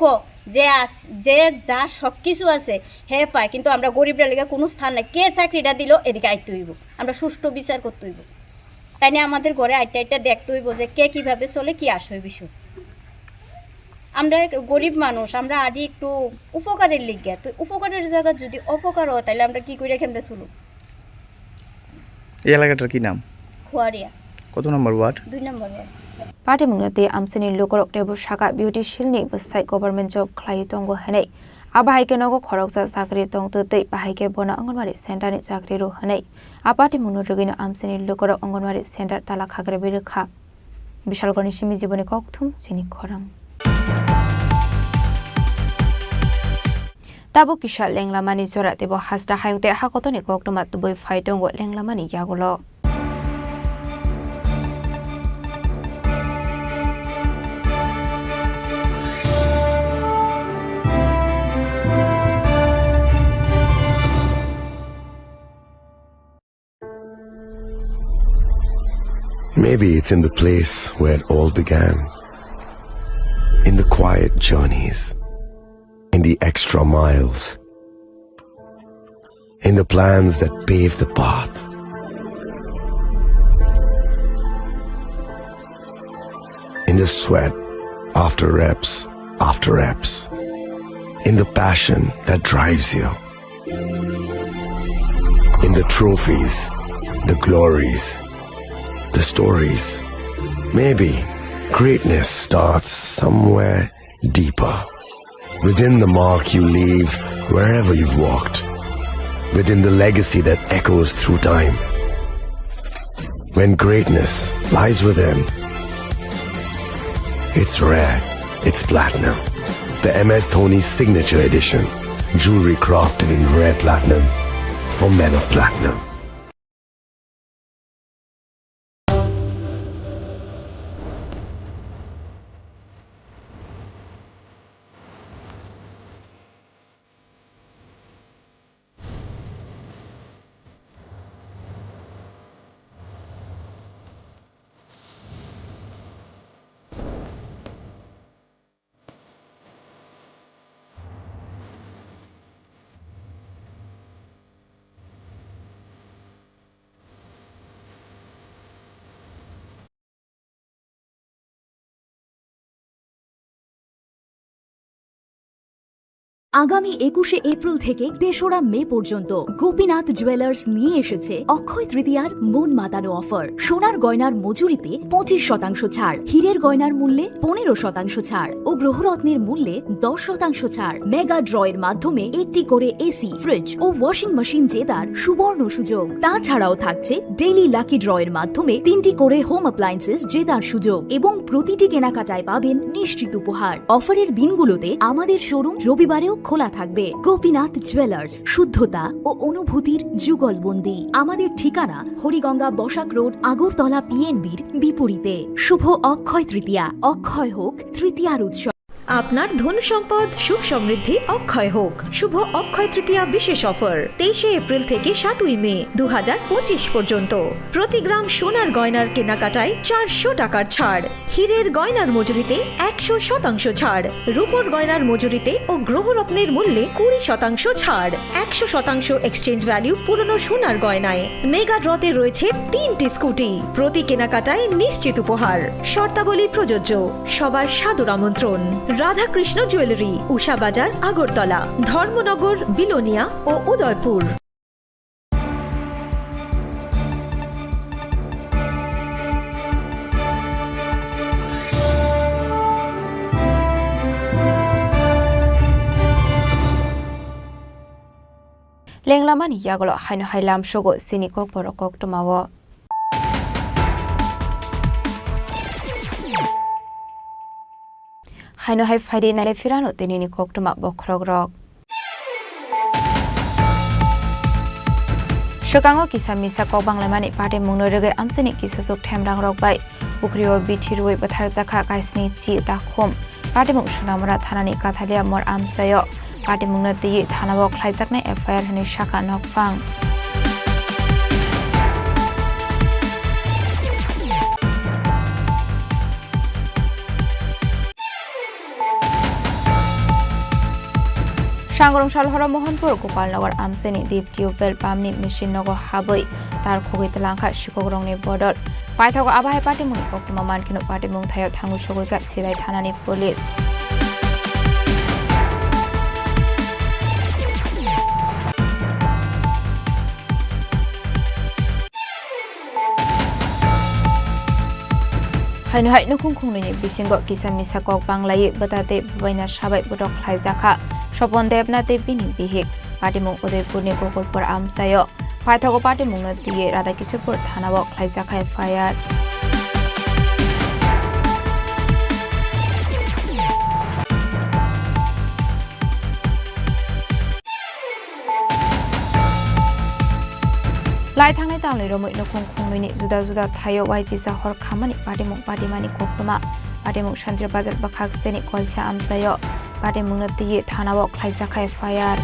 যে যে যা সব কিছু আছে হে পায়, কিন্তু আমরা গরিবরা লিগে কোনো স্থান নাই। কে চাকরিটা দিল এদিকে আইতে হইব, আমরা সুষ্ঠু বিচার করতে হইব। তাই না আমাদের ঘরে আইটা দেখতে হইব যে কে কীভাবে চলে, কি আসে বিষয়। আমরা গরিব মানুষ, আমরা আদি একটু উপকারের লিগে, তো উপকারের জায়গা যদি অপকার হয় তাহলে আমরা কি করে কেমনে চলুন। এই এলাকাটার কি নাম? খুয়ারিয়া। কত নম্বর ওয়ার্ড? 2 নম্বর ওয়ার্ড। পার্টি মুংতে আমসেনি লোকরক টেবु শাখা বিউটি শিলनि বसाइ गभर्नमेन्ट जब खलाइ तंगो हनै आबाहाइके नगो खरकजा साख्रि तंगतै बाहाइके बना अंगनवाड़ी सेन्टारनि चाकरि रो हनै आपाटी मुनु रगिनो आमसेनि लोकरक अंगनवाड़ी सेन्टार ताला खाग्रे बिरखा विशालगढ़नि सिमि जीवनि कक्थुम सिनि खरां ताबो किसा लेंलामानि जरा तेबो हास्ता हायंते हाकतनि कक्तमा तुबै फाइटंगो लेंलामानि यागुलो Maybe it's in the place where it all began, in the quiet journeys, in the extra miles, in the plans that pave the path. In the sweat after reps, in the passion that drives you, in the trophies, the glories, the stories. Maybe greatness starts somewhere deeper, within the mark you leave wherever you've walked, within the legacy that echoes through time. When greatness lies within, it's rare, it's platinum. The MS Dhoni Signature Edition, jewelry crafted in rare platinum for men of platinum. আগামী 21শে এপ্রিল থেকে 3রা মে পর্যন্ত গোপীনাথ জুয়েলার্স নিয়ে এসেছে অক্ষয় তৃতীয়ার মন মাতানো অফার। সোনার গয়নার মজুরিতে 25% ছাড়, হীরের গয়নার মূল্যে 15% ছাড় ও গ্রহরত্নের মূল্যে 10% ছাড়। মেগা ড্রয়ের মাধ্যমে একটি করে এসি, ফ্রিজ ও ওয়াশিং মেশিন জেতার সুবর্ণ সুযোগ। তাছাড়াও থাকছে ডেইলি লাকি ড্রয়ের মাধ্যমে 3টি করে হোম অ্যাপ্লায়েন্সেস জেতার সুযোগ এবং প্রতিটি কেনাকাটায় পাবেন নিশ্চিত উপহার। অফারের দিনগুলোতে আমাদের শোরুম রবিবারেও খোলা থাকবে। গোপীনাথ জুয়েলার্স, শুদ্ধতা ও অনুভূতির যুগলবন্দি। আমাদের ঠিকানা হরিগঙ্গা বসাক রোড, আগরতলা পিএনবির বিপরীতে। শুভ অক্ষয় তৃতীয়া, অক্ষয় হোক তৃতীয়ার উৎসব। আপনার ধন সম্পদ সুখ সমৃদ্ধি অক্ষয় হোক। শুভ অক্ষয় তৃতীয়া বিশেষ অফার 23শে এপ্রিল থেকে 7ই মে 2025 পর্যন্ত। প্রতি গ্রাম সোনার গয়নার কেনাকাটায় 400 টাকার ছাড়, হীরের গয়নার মজুরিতে 100% ছাড়, রূপোর গয়নার মজুরিতে ও গ্রহরত্নের মূল্যে 20% ছাড়, 100% এক্সচেঞ্জ ভ্যালু পুরনো সোনার গয়নায়। মেগা ড্রতে রয়েছে 3টি স্কুটি, প্রতি কেনাকাটায় নিশ্চিত উপহার। শর্তাবলী প্রযোজ্য। সবার সাদর আমন্ত্রণ। রাধাকৃষ্ণ জুয়েলারি, উষা বাজার, আগরতলা, ধর্মনগর, বিলোনিয়া ও উদয়পুর। লেংলামানি ইয়াগলো হাইনো হাইলাম সগো সিনিকক বরকক টমাও হাইনো হাই ফাইডে নালে ফিরানো তেনিনি কক্টমা বখরক রক সকাঙ্গ কিসা মিসা কক বাংলামানি পাটে মুনো রগে আমসেনি কিসা সুক ঠেমরাং রক বাই পুকরিও বিথি রুই বাথার জাখা কাইসনি চি তা খম पार्टीमुं सुनामुरा थानानि काथालिया मर आमसायो पार्टीमुंनो तिये थानाव ख्लाइजाकनाय एफआईआर होनि शाखा नकफां सांग्रं सालहरा मोहनपुर गोपालनगर आमसेनि दीप टिउबवेल पाम्पनि मेसिन नगो हाबै तार खगै तलांखा शिकग्रंनि बदल पाइथागो आबाहाय पार्टीमुंनि कक्टमा मानखिनो पार्टीमुं थायाव थांगु सगैका सिराय थानानि पुलिस हाइनहाय नखुंखुंनि बिसिंगो किसा मिसा कक बांलायै बताते बुबायना साबाय बदक ख्लाइजाखा सपन देबनाते बिनि बिहिक पार्टीमुं उदयपुरनि गगलपुर आमसायो पाइथागो पार्टीमुंनो तिये राधाकिशोरपुर थानाव ख्लाइजाखा एफआईआर लाई थांनाय तांलै रमै नखुंखुंनि जुदा जुदा थायो वाइजिसा हर खामानि पार्टीमुं पार्टीमानि कक्टमा पार्टीमुं शान्ति बाजार बाखागसेनि कलसा आमसायो पार्टीमुंनो तिये थानाव ख्लाइजाखा एफआईआर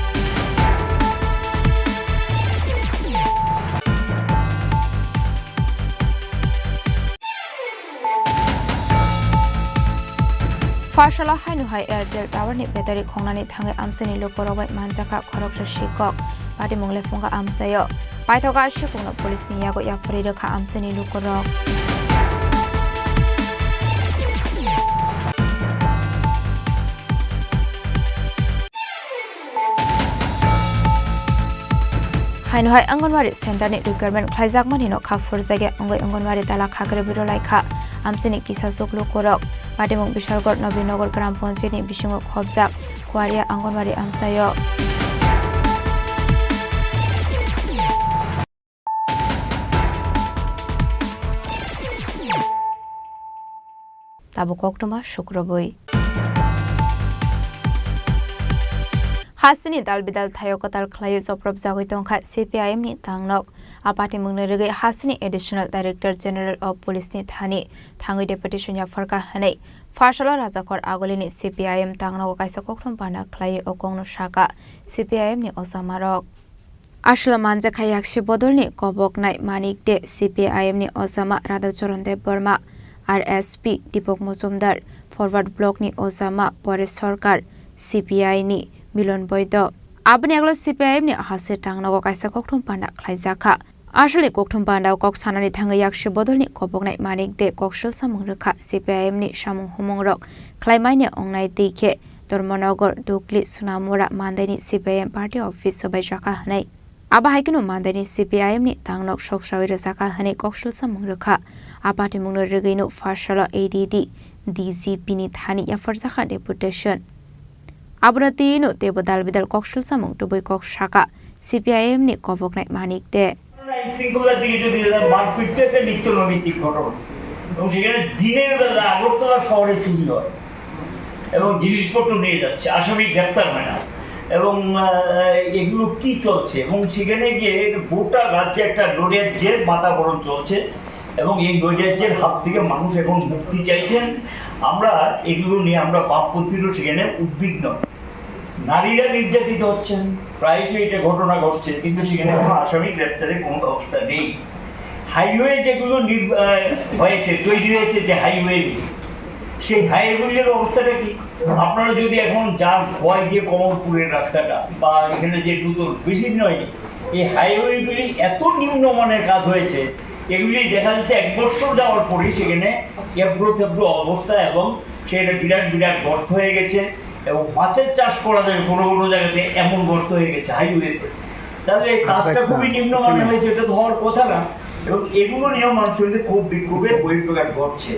फारसाला हाइनुहाय एयारटेल टावरनि बेटारि खोंनानै थाङै आमसेनि लोकरबाय मानजाखा खरकसा शिकक पार्टीमुं लेफुंगा आमसायो पाइथगा शिकनो पुलिसनि यागो याफरि रेखा आमसेनि लोकरक हाइनुहाय अंगनवाड़ी सेंटरनि रिक्वायरमेंट ख्लाइजाकमानि न खाफुर जायगा अंगै अंगनवाड़ी दाला खाग्रे बिरो लाइखा आमसेनि किसा सुकलु करक पार्टीमुं बिशालगढ़ नबीनगर ग्राम पंचायतनि बिसिङाव खबजाक कुवारिया अंगनवाड़ी आमसायो ताबो कक्टमा शुक्रबुई हासिनी दालबिदाल थायो कताल खलायो सप्रब जागै तंखा सीपीआईएम नि तांनक आ पार्टीमुंनो रगै हासिनी एडिशनल डाइरेक्टर जनरल अफ पुलिसनि थानि थाङै डेपुटेशन या फरका हनै फारसाला राजाखर आगोलिनि सीपीआईएम तांनक काइसा कक्टम पाना खलायो अकंनो शाखा सीपीआईएम नि असामारक आशला मानजाखा याक्षि बदलनि कबकनाय मानिक दे सीपीआईएम नि असामा राधाचरण देव बर्मा आरएसपी दीपक मजुमदार फरवार्ड ब्लकनि असामा परेश सरकार सीपीआई नि मिलन बैद आबनि आगला सीपीआईएम नि हासे टांगनागो काइसा कक्टम पाना खलाइजाखा आशले कक्टम पानाव कक सानानि थाङै याक्षि बदलनि कबकनाय मानिक दे कक्सल सामुं रोखा सीपीआईएम नि सामुं हुमंरक खलाइमाइने अंनाय दैखे धर्मनगर दुकली सुनामुरा मान्दाइनि सीपीआईएम पार्टी अफिस सबाय जाखा हनै आबाहायकिनो मान्दाइनि सीपीआईएम नि तांनक सकसावै रजाखा हनै कक्सल सामुं रोखा आपाति मुंनो रगैनो फारसाला एडीडी डीजीपी नि थानि याफरजाखा डेपुटेशन आबरतीनो तेबो दालबिदाल कक्सल सामुं दुबै कक शाखा सीपीआईएम नि कबकनाय मानिक दे শৃঙ্খলার দিকে যদি মারপিটটা একটা নিত্য নৈমিত্তিক ঘটনা এবং সেখানে দিনের বেলা আগরতলা শহরে চুরি হয় এবং জিনিসপত্র নিয়ে যাচ্ছে আসামি গ্রেপ্তার হয় না এবং এগুলো কি চলছে এবং সেখানে গিয়ে গোটা রাজ্যে একটা নৈরাজ্যের বাতাবরণ চলছে এবং এই নৈরাজ্যের হাত থেকে মানুষ এখন মুক্তি চাইছেন আমরা এগুলো নিয়ে আমরা বামপন্থীরও সেখানে উদ্বিগ্ন নারীরা নির্যাতিত হচ্ছেন প্রায়শই এটা ঘটনা ঘটছে কিন্তু সেখানে কোনো আসামি গ্রেপ্তারের কোনো ব্যবস্থা নেই হাইওয়ে যেগুলো হয়েছে তৈরি হয়েছে যে হাইওয়ে সেই হাইওয়েগুলির অবস্থাটা কি আপনারা যদি এখন যার ভয় দিয়ে কমলপুরের রাস্তাটা বা এখানে যে নতুন বেশি নয় এই হাইওয়েগুলি এত নিম্নমানের কাজ হয়েছে এগুলি দেখা যাচ্ছে 1 বছর যাওয়ার পরে সেখানে এবড়ো থেবড়ো অবস্থা এবং সেখানে বিরাট বিরাট গর্ত হয়ে গেছে এবং মাছের চাষ করা যায় কোনো কোনো জায়গাতে এমন গর্ত হয়ে গেছে হাইওয়েতে তাহলে এই কাজটা খুবই নিম্নমানের হয়েছে এটা তো হওয়ার কথা না এবং এগুলো নিয়েও মানুষের মধ্যে খুব বিক্ষোভের বহিঃপ্রকাশ ঘটছে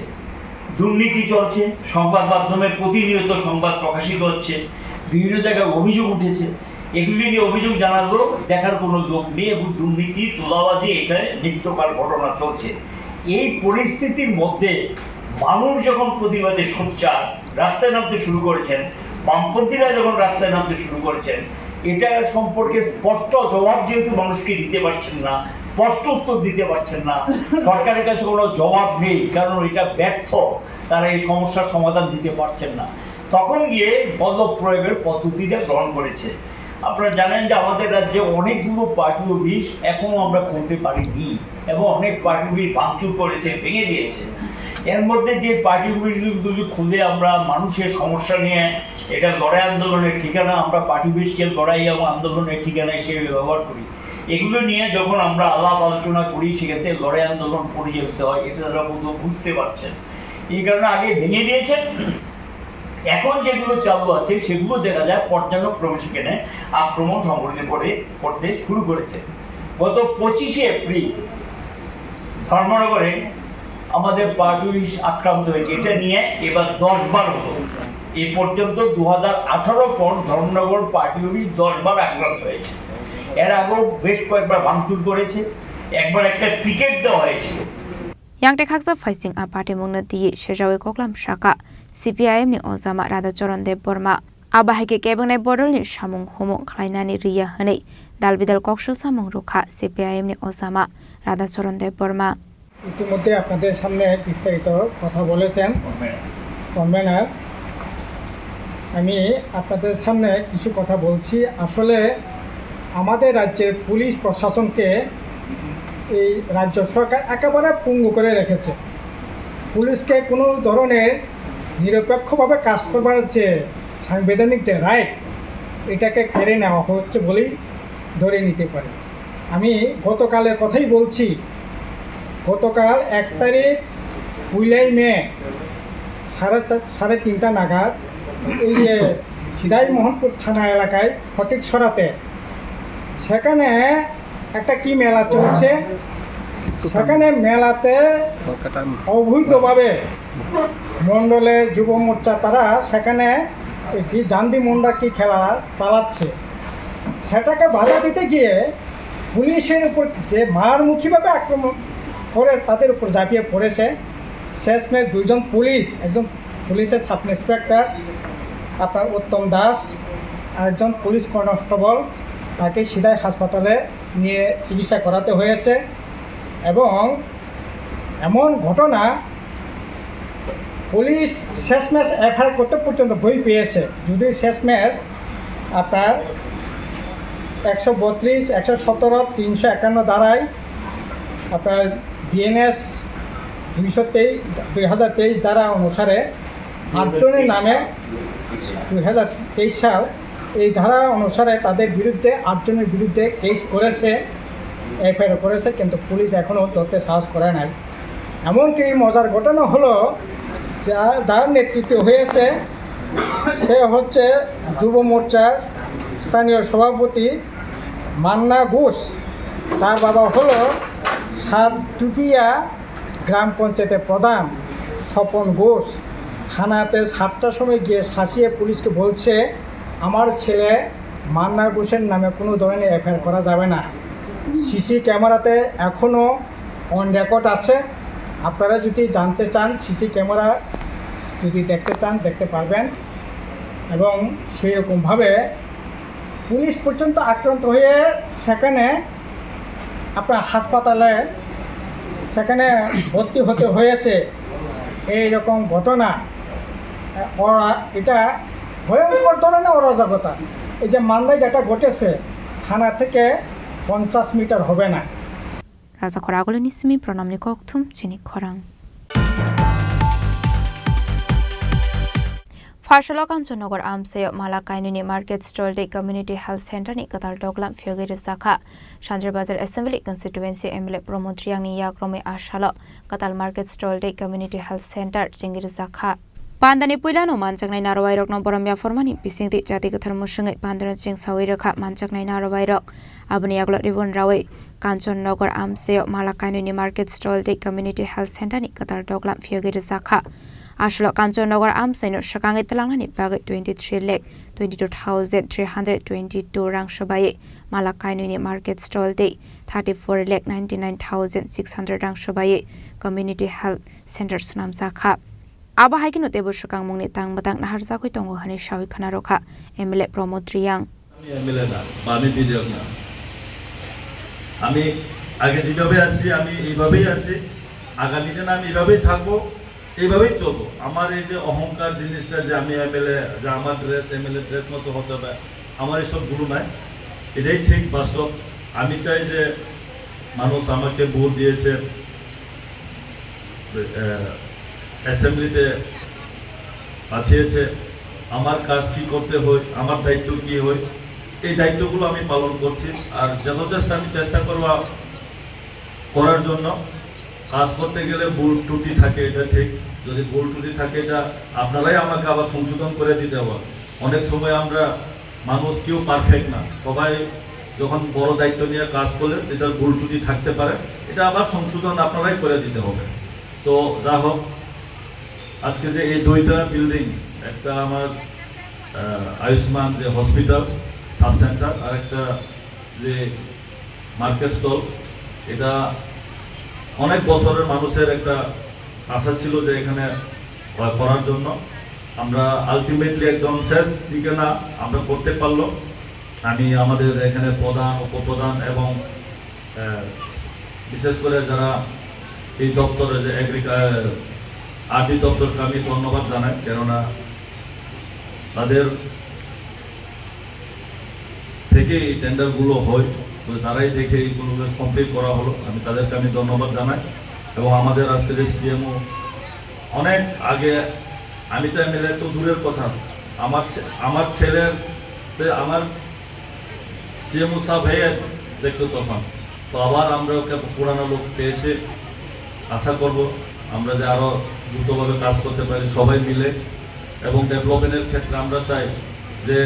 দুর্নীতি চলছে সংবাদ মাধ্যমে প্রতিনিয়ত সংবাদ প্রকাশিত হচ্ছে বিভিন্ন জায়গায় অভিযোগ উঠেছে এগুলি নিয়ে অভিযোগ জানালো দেখার কোনো লোক নেই এবং দুর্নীতি তোলাবাজি এখানে নিত্যকাল ঘটনা চলছে এই পরিস্থিতির মধ্যে মানুষ যখন প্রতিবাদে সোচ্চার রাস্তায় নামতে শুরু করেছেন বামপন্থীরা যখন রাস্তায় নামতে শুরু করেছেন এটা সম্পর্কে স্পষ্ট জবাব যেহেতু মানুষকে দিতে পারছেন না স্পষ্ট উত্তর দিতে পারছেন না সরকারের কাছে কোনো জবাব নেই কারণ এটা ব্যর্থ তারা এই সমস্যার সমাধান দিতে পারছেন না তখন গিয়ে বল প্রয়োগের পদ্ধতিটা গ্রহণ করেছে। আপনারা জানেন যে আমাদের রাজ্যে অনেকগুলো পার্টি অফিস এখনও আমরা খুলতে পারিনি এবং অনেক পার্টি অফিস ভাঙচুর করেছে, ভেঙে দিয়েছে। এর মধ্যে যে পার্টি অফিসগুলো খুলে আমরা মানুষের সমস্যা নিয়ে এটা লড়াই আন্দোলনের ঠিকানা, আমরা পার্টি অফিসকে লড়াই এবং আন্দোলনের ঠিকানা হিসেবে ব্যবহার করি। এগুলো নিয়ে যখন আমরা আলাপ আলোচনা করি সেক্ষেত্রে লড়াই আন্দোলন পরিচালিত হয়, এটা তারা কোথাও বুঝতে পারছেন। এই কারণে আগে ভেঙে দিয়েছেন। এখন যেগুলো চালু আছে সেগুলো দেখা যায় পর্যালোক প্রবেশিকানে আক্রমণ সংগঠিত করতে শুরু করেছে। গত 25শে এপ্রিল ধর্মনগরে আমাদের পার্টি অফিস আক্রান্ত হয়েছে, এটা নিয়ে এবার 10বার হলো। এই পর্যন্ত 2018 পর ধর্মনগর পার্টি অফিস 10বার আক্রান্ত হয়েছে। এর আগেও বেশ কয়েকবার ভাঙচুর করেছে, একবার একটা টিকেট দেওয়া হয়েছিল। Yang Tekaksa Faising a party mungna di Shejawe Koklam Shaka, CPIM ni Ozama Radhacharan Deb Burma, Abahike Kebane Bodol ni Shamung Homo Klainani Ria Hane, Dalbidal Kokshul Samung Ruka, CPIM ni Ozama Radhacharan Deb Burma. ইতিমধ্যে আপনাদের সামনে বিস্তারিত কথা বলেছেন কনভেনার। আমি আপনাদের সামনে কিছু কথা বলছি। আসলে আমাদের রাজ্যের পুলিশ প্রশাসনকে এই রাজ্য সরকার একেবারে পঙ্গু করে রেখেছে। পুলিশকে কোনো ধরনের নিরপেক্ষভাবে কাজ করবার যে সাংবিধানিক যে রাইট, এটাকে কেড়ে নেওয়া হচ্ছে বলেই ধরে নিতে পারে। আমি গতকালের কথাই বলছি। গতকাল 1 তারিখ 2 মে 3:30 নাগাদ এই যে সিদাই মোহনপুর থানা এলাকায় ফটিক সরাতে সেখানে একটা কি মেলা চলছে, সেখানে মেলাতে অবৈধভাবে মণ্ডলের যুব মোর্চা তারা সেখানে কি জান্দি মুন্ডা কি খেলা চালাচ্ছে, সেটাকে বাধা দিতে গিয়ে পুলিশের উপর যে মারমুখীভাবে আক্রমণ করে তাদের উপর ঝাঁপিয়ে পড়েছে। শেষমেশ 2 জন পুলিশ, একজন পুলিশের সাব ইন্সপেক্টর আপনার উত্তম দাস, আরেকজন পুলিশ কনস্টেবল, তাকে সিধাই হাসপাতালে নিয়ে চিকিৎসা করাতে হয়েছে। এবং এমন ঘটনা, পুলিশ শেষমেশ এফআইআর করতে পর্যন্ত বই পেয়েছে। যদি শেষমেশ আপনার 132, 117, 351 ধারায় আপনার বিএনএস 2023 ধারা অনুসারে 8 জনের নামে 2023 সাল এই ধারা অনুসারে তাদের বিরুদ্ধে 8 জনের বিরুদ্ধে কেস করেছে, এফআইআর করেছে, কিন্তু পুলিশ এখনও ধরতে সাহস করে নাই। এমনকি মজার ঘটনা হলো যার নেতৃত্ব হয়েছে সে হচ্ছে যুব মোর্চার স্থানীয় সভাপতি মান্না ঘোষ। তার বাবা হলো সাতটুপিয়া গ্রাম পঞ্চায়েতের প্রধান স্বপন ঘোষ। থানাতে 7টার সময় গিয়ে শাসিয়ে পুলিশকে বলছে আমার ছেলে মান্না ঘোষের নামে কোনো ধরনের এফআইআর করা যাবে না। সিসি ক্যামেরাতে এখনও অন রেকর্ড আছে। আপনারা যদি জানতে চান, সিসি ক্যামেরা যদি দেখতে চান দেখতে পারবেন। এবং সেই রকমভাবে পুলিশ পর্যন্ত আক্রান্ত হয়ে সেখানে আপনার হাসপাতালে সেখানে ভর্তি হতে হয়েছে। এই রকম ঘটনা ওরা এটা ভয়ঙ্কর ধরনের অরাজকতা। এই যে মালদায় যেটা ঘটেছে, থানা থেকে 50 মিটার হবে না। রাজা খরাগলে নিসমি প্রণামনি ককথুম চিনি খরাং Farshala Kanchannagar Amsayo Malakainuni Market Stall Day Community Health Center ni Katal Doglam Fyogiri Sakha Chandra Bazar Assembly Constituency MLA Pramod Riang ni Yakrome Ashalo Katal Market Stall Day Community Health Center Jingiri Sakha Pandani Puilano Manchagnai Narwairok no Boramya Formani Pisingti Jati Kathar Musangai Pandaran Sing Sawiraka Manchagnai Narwairok Abani Aglo Ribon Rawe Kanchannagar Amsayo Malakainuni Market Stall Day Community Health Center ni Katal Doglam Fyogiri Sakha Ashlo Kanchannagar Amsaino Shakangai Telangani Bagai 23,22,322 rang shobaye Malakainuni Market Stall Day 34,99,600 rang shobaye Community Health Centers Nam Sakha Aba Haikino Tebo Shakang Mungni Tang Batang Nahar Zakoi Tongo Hani Shawi Khanarokha MLA Pramod Riang MLA না আমি বিধায়ক না আমি আগে যেভাবে আছি আমি এইভাবেই আছি আগামী দিনে আমি এইভাবেই থাকবো এইভাবেই চলবো। আমার এই যে অহংকার জিনিসটা যে আমি এমএলএ, যে আমার ড্রেস এমএলএ ড্রেস মতো হতে হবে, আমার এসব গুলো নাই। এটাই ঠিক বাস্তব। আমি চাই যে মানুষ আমাকে ভোট দিয়েছে, অ্যাসেম্বলিতে পাঠিয়েছে, আমার কাজ কি করতে হয়, আমার দায়িত্ব কি হয়, এই দায়িত্বগুলো আমি পালন করছি। আর যথেষ্ট আমি চেষ্টা করার জন্য। কাজ করতে গেলে ভুল ত্রুটি থাকে, এটা ঠিক। যদি ভুল ত্রুটি থাকে এটা আপনারাই আমাকে আবার সংশোধন করে দিতে হবে। অনেক সময় আমরা মানুষ কেউ পারফেক্ট না, সবাই যখন বড় দায়িত্ব নিয়ে কাজ করলে এটার ভুল ত্রুটি থাকতে পারে, এটা আবার সংশোধন আপনারাই করে দিতে হবে। তো যা হোক, আজকে যে এই 2টা বিল্ডিং, একটা আমার আয়ুষ্মান যে হসপিটাল সাব সেন্টার, আর একটা যে মার্কেট স্টল, এটা অনেক বছরের মানুষের একটা আশা ছিল যে এখানে করার জন্য। আমরা আলটিমেটলি একদম শেষ দিকে না আমরা করতে পারলো। আমি আমাদের এখানে প্রধান, উপপ্রধান এবং বিশেষ করে যারা এই দপ্তরে যে আরডি দপ্তরকে আমি ধন্যবাদ জানাই, কেননা তাদের থেকে এই টেন্ডারগুলো হয়, তো তারাই দেখে এইগুলো কমপ্লিট করা হলো। আমি তাদেরকে ধন্যবাদ জানাই। এবং আমাদের আজকে যে সিএমও, অনেক আগে, আমি তো এমএলএ তো দূরের কথা, আমার ছেলের আমার সিএমও সাহেব হয়ে দেখতো তখন। তো আবার আমরা ওকে পুরানো লোক পেয়েছি। আশা করব আমরা যে আরো দ্রুতভাবে কাজ করতে পারি সবাই মিলে। এবং ডেভেলপমেন্টের ক্ষেত্রে আমরা চাই যে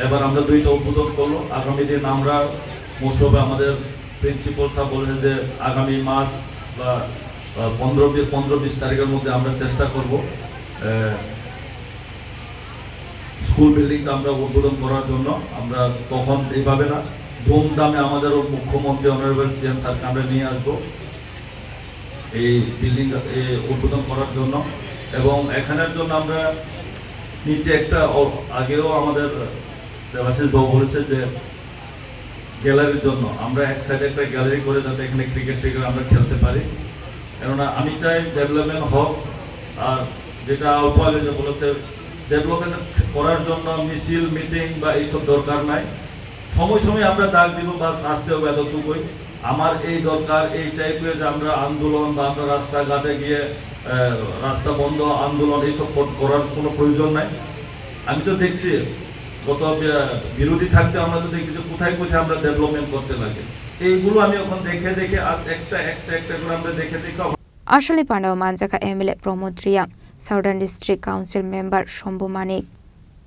এবার আমরা 2টা উদ্বোধন করলো, আগামী দিন আমরা মোস্ট অফ আমাদের প্রিন্সিপাল সাহেব বলেছে যে আগামী মাস বা 15-20 তারিখের মধ্যে আমরা চেষ্টা করব স্কুল বিল্ডিংটা আমরা উদ্বোধন করার জন্য। আমরা তখন এইভাবে না, ধুমধামে আমাদের মুখ্যমন্ত্রী অনারেবল সিএম স্যারকে আমরা নিয়ে আসবো এই বিল্ডিং উদ্বোধন করার জন্য। এবং এখানের জন্য আমরা নিচে একটা, আগেও আমাদের দেবাশিস বাবু বলেছে যে গ্যালারির জন্য আমরা এক সাইডে একটা গ্যালারি করে যাতে এখানে ক্রিকেট আমরা খেলতে পারি। কেননা আমি চাই ডেভেলপমেন্ট হোক। আর যেটা অল্প আগে যে বলেছে, ডেভেলপমেন্ট করার জন্য মিছিল মিটিং বা এইসব দরকার নাই। সময় সময় আমরা ডাক দিব, বা আসতে হবে এতটুকুই। আমার এই দরকার, এই চাই যে আমরা আন্দোলন বা আমরা রাস্তাঘাটে গিয়ে রাস্তা বন্ধ আন্দোলন এইসব করার কোনো প্রয়োজন নাই। আমি তো দেখছি গত বিরোধী থাকতে আমরা তো দেখছি যে কোথায় কোথায় আমরা ডেভেলপমেন্ট করতে লাগে। এইগুলো আমি এখন দেখে দেখে আর একটা করে আমরা দেখে আসলে পান্ডাও মানজাকা MLA Pramod Reang, southern district council member Shambhu Manik,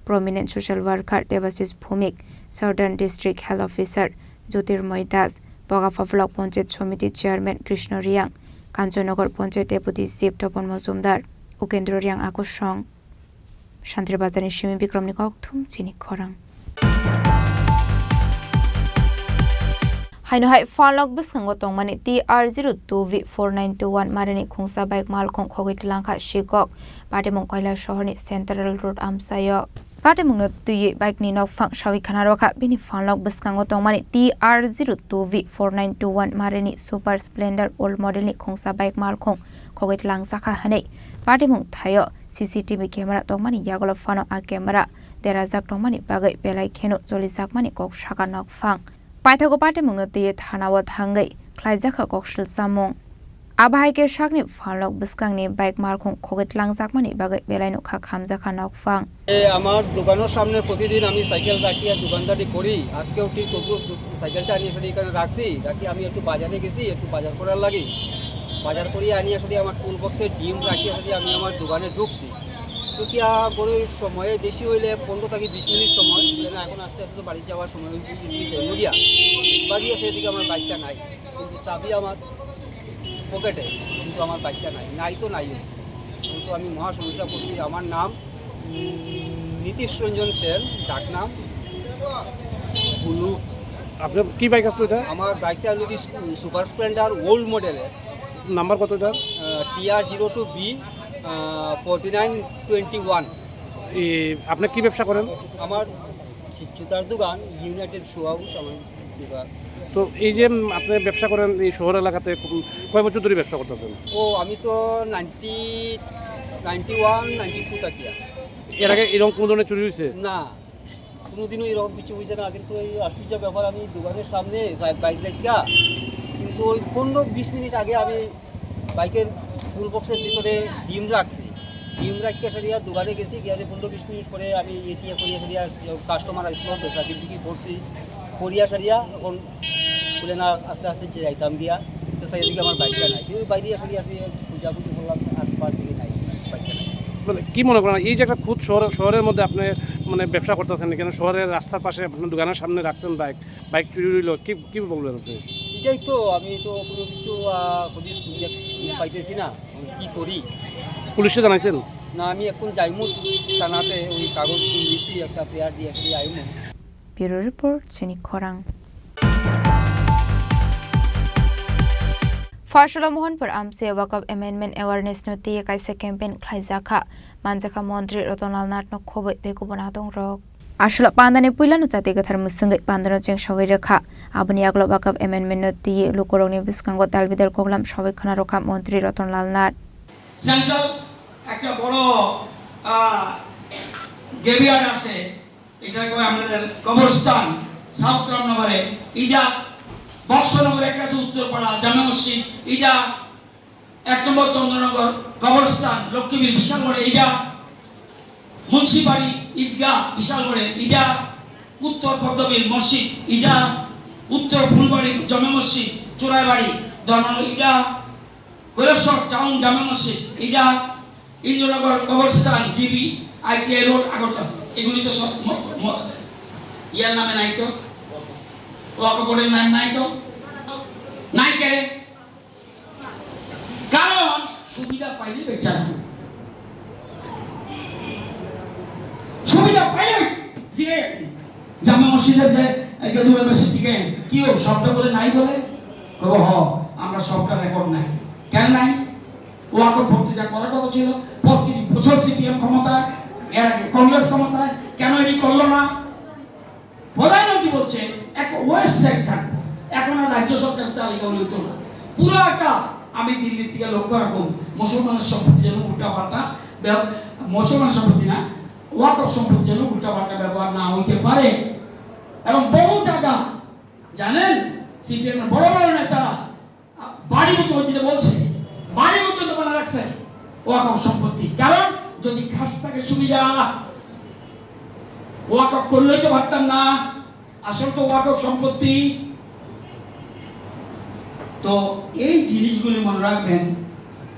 prominent social worker Debashis Bhowmik, southern district health officer Jyotirmoy Das, Bagafa block panchayat সমিতির chairman Krishna Reang, Kanchannagar panchayat deputy chief Tapan Majumdar, Ukendra Reang আকর্ষণ, শান্তিরবাজারের সিমি বিক্রমনি ককথুম চিনি খরাং। হাইনহাই ফালক বিসকাঙ্গো তংমানি TR02V4921 মারেনি খুংসা বাইক মালখং খগৈতলাংখা শিকক পাটেমং কয়লা শহরনি সেন্ট্রাল রোড আমসায় পাটেমং তুই বাইক নি নকফাং সাবিখানা রখা বিনি ফালক বিসকাঙ্গো তংমানি TR02V4921 মারেনি সুপার স্প্লেন্ডার ওল্ড মডেলনি খুংসা বাইক মালখং খগৈতলাং সাখা হানে পাটেমং থায় CCTV ক্যামেরা তংমানি ইয়াগল ফানো আ ক্যামেরা দেরাজাক তংমানি বাগৈ বেলাই খেনো 40 জাকমানি কক সাকা নকফাং পাইথাগো পাটেমং তুই থানাও থাঙ্গৈ খ্লাইজাখা ককশিল সামং আবাহাইকে শাকনি ফালক বিসকাংনি বাইক মালখং খগৈতলাং জাকমানি বাগৈ বেলাইনো খা খামজাখা নকফাং। আমার দোকানের সামনে প্রতিদিন আমি সাইকেল রাখি আর দোকানদারি করি। আজকেও ঠিক সাইকেলটা আনিয়ে আসলে এখানে রাখছি। আমি একটু বাজারে গেছি, একটু বাজার করার লাগি। বাজার করিয়ে আনিয়ে আসলে আমার টুল বক্সে ডিম রাখি আসলে আমি আমার দোকানে ঢুকছি। টুকিয়া করে সময়ে বেশি হইলে 15 থেকে 20 মিনিট সময়, এখন আস্তে আস্তে বাড়ি যাওয়ার সময় নদিয়া বাড়িয়ে সেদিকে আমার বাইকটা নাই, কিন্তু চাবি আমার পকেটে, কিন্তু আমার বাইকটা নাই তো নাই, কিন্তু আমি মহা সমস্যা করছি। আমার নাম নীতিশ রঞ্জন সেন, ডাক নাম বুলু। আপনার কি বাইক আসলো এটা? আমার বাইকটা হলো কি সুপার স্প্লেন্ডার ওল্ড মডেলের। নাম্বার কত এটা? TR02B 4921। আপনি কি ব্যবসা করেন? আমার জুতার দোকান, ইউনাইটেড শু হাউস আমার দোকান। তো এই যে আপনি ব্যবসা করেন এই শহর এলাকাতে, কয় বছর ধরে ব্যবসা করতেছেন? আমি তো 92 91, 92 তাকিয়া। এর আগে এরকম কোনো ধরনের চুরি হয়েছে? না, কোনোদিনও এরকম কিছু হয়েছে না। কিন্তু এই আশ্চর্য ব্যাপার, আমি দোকানের সামনে বাইক রাখিয়া, কিন্তু ওই 15-20 মিনিট আগে আমি বাইকের টুল বক্সের ভিতরে ডিম রাখছি। ডিম রাখিয়া সারিয়া দোকানে গেছি, গিয়ে 15-20 মিনিট পরে আমি এটিয়া করিয়া সারিয়া কাস্টমার আসলো, বেচা বিক্রি করছি করিয়া সারিয়া, এখন খুলে না আস্তে আস্তে যাইতাম দিয়া, তো সেই দিকে আমার বাইকটা নাই। কিন্তু বাইরে সারিয়া পূজাপুজি করলাম, আশপাশ দিকে নাই, বাইকটা নাই। মানে কি মনে করেন এই যে একটা খুদ শহরের মধ্যে আপনি মানে ব্যবসা করতেছেন, এখানে শহরের রাস্তার পাশে আপনার দোকানের সামনে রাখছেন বাইক চুরি হইল, কি বলবেন আপনি? এটাই তো, আমি তো কোনো কিছু হদিস পাইতেছি না, কি করি। পুলিশে জানাইছেন? না, আমি এখন যাইমু থানাতে, ওই কাগজ নিছি, একটা পেয়ার দিয়ে আইমু। ব্যুরো রিপোর্ট চিনি খরাং। Farshala Mohanpur Amse Wakaf Amendment Awareness Noti Kaisa Campaign Khaizakha Manjaka Montri Rotonal Natno Khobe Deko Bonatong Rok Ashla Pandane Puilanu Chati Gathar Musunga Pandano Cheng Shawiraka Abani Aglo Wakaf Amendment Noti Lukoroni Viskango Dalbidel Koglam Shawikana Roka Montri Rotonal Nat Central একটা বড় গেবিয়ার আছে, এটাকে আমাদের কবরস্থান সাউথ রামনগরে, এটা বক্সনগর একটা আছে, উত্তরপাড়া জামে মসজিদ, এটা 1 নম্বর চন্দ্রনগর কবরস্থান, লক্ষ্মীবীর বিশালগড়ে, এটা মুন্সিবাড়ি ঈদগাহ বিশালগড়ে, এটা উত্তর পদ্মবীর মসজিদ, এটা উত্তর ফুলবাড়ি জামে মসজিদ চোরাইবাড়ি ধর্মালয়, এটা কৈলাসর টাউন জামে মসজিদ, এটা ইন্দ্রনগর কবরস্থান জিবি ITI রোড আগরতলা। এগুলি তো সব ইয়ার নামে নাই, তো ওয়াকফের নাম নাই, তো নাই কেন? কারণ সুবিধা পাইলে বেচারা, সুবিধা পাইলে যে জামে মসজিদের যে একটা দুটো মেসেজ থেকে কি ও সবটা বলে নাই বলে কব হ আমরা সবটা রেকর্ড নাই। কেন নাই? ওয়াকফ ভর্তিটা করার কথা ছিল, 35 বছর সিপিএম ক্ষমতায়, এর আগে কংগ্রেস ক্ষমতায়, কেন এটি করলো না? প্রধানমন্ত্রী বলছে একটা ওয়েবসাইট থাকবে, এখন আর রাজ্য সরকারের তালিকা হইতো না। পুরাটা আমি দিল্লি থেকে লক্ষ্য রাখুন, মুসলমানের সম্পত্তি যেন উল্টাপাল্টা, মুসলমান সম্পত্তি না, ওয়াকফ সম্পত্তি যেন উল্টাপাল্টা ব্যবহার না হইতে পারে। এবং বহু জায়গা জানেন সিপিএম বড় বড় নেতারা বাড়ি মতো যেটা বলছে, বাড়ি মতো তো বানা রাখছে ওয়াকফ সম্পত্তি। কারণ যদি খাস থাকে সুবিধা, ওয়াকফ করলেই তো পারতাম না, আসলে তো ওয়াকফ সম্পত্তি। তো এই জিনিসগুলি মনে রাখবেন,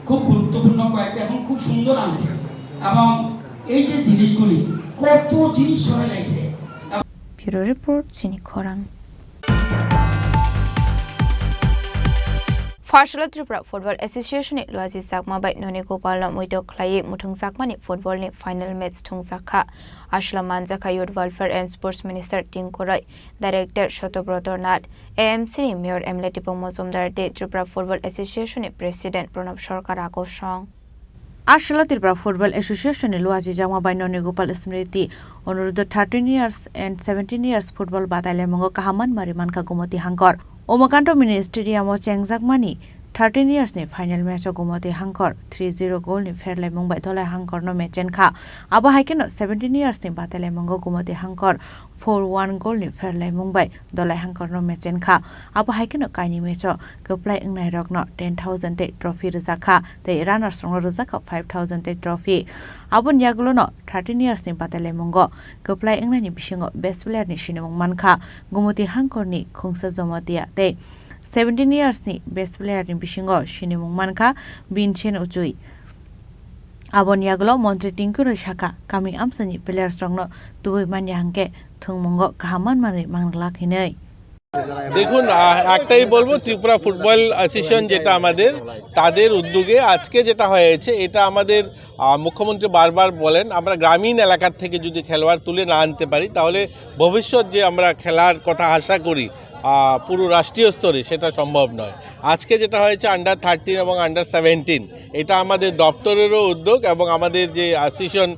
খুব গুরুত্বপূর্ণ কয়েকটা, এবং খুব সুন্দর আনছে, এবং এই যে জিনিসগুলি কত জিনিস সরাই লাইছে। ব্যুরো রিপোর্ট চিনি খরাং। Farshala Tripura Football Association ni Luaji Sakma bai noni Gopalna Muito Klaye Mutung Sakma ni football ni final match Tung Sakha Ashla Manjaka Youth Welfare and Sports Minister Tinkorai Director Shotobroto Nat AMC ni Mayor Emile Tipong Mozumdar de Tripura Football Association ni President Pranab Sarkar Akov Song Ashla Tripura Football Association ni Luaji Sakma bai noni Gopal Smriti Onurudho 13 years and 17 years football batale mongo kahaman mariman ka gumoti hangkor Omakanto Mini Stadium o Chengjakmani 13 years ni final match o gumoti hangkor 3-0 goal ni Fairlay Mumbai Dolai hangkor no matchen kha aba haikeno 17 years ni batale mongo gumoti hangkor 4-1 goal ni Fairlay Mumbai Dolai hangkor no matchen kha aba haikeno kaini match o koplai ingnai rokno 10,000 te trophy rizakha te runners rong rizakha 5,000 te trophy abon yagulo no 13 years ni batale mongo koplai ingnai ni bisingo best player ni shinemong mankha gumoti hangkor ni khungsa jomatia te 17 years ni best player ni bisingo shinemong mankha Binchen Uchui abon yagulo Montri Tinkuro Shaka kami amsani players rongno tubui manya hangke thungmongo kahaman mani mangla khinei দেখুন একটাই বলবো ত্রিপুরা ফুটবল অ্যাসোসিয়েশন যেটা আমাদের তাদের উদ্যোগে আজকে যেটা হয়েছে এটা আমাদের মুখ্যমন্ত্রী বারবার বলেন আমরা গ্রামীণ এলাকার থেকে যদি খেলোয়াড় তুলে না আনতে পারি তাহলে ভবিষ্যৎ যে আমরা খেলার কথা আশা করি পুরো রাষ্ট্রীয় স্তরে সেটা সম্ভব নয়। আজকে যেটা হয়েছে আন্ডার 13 এবং আন্ডার 17, এটা আমাদের দপ্তরেরও উদ্যোগ এবং আমাদের যে অ্যাসোসিয়েশন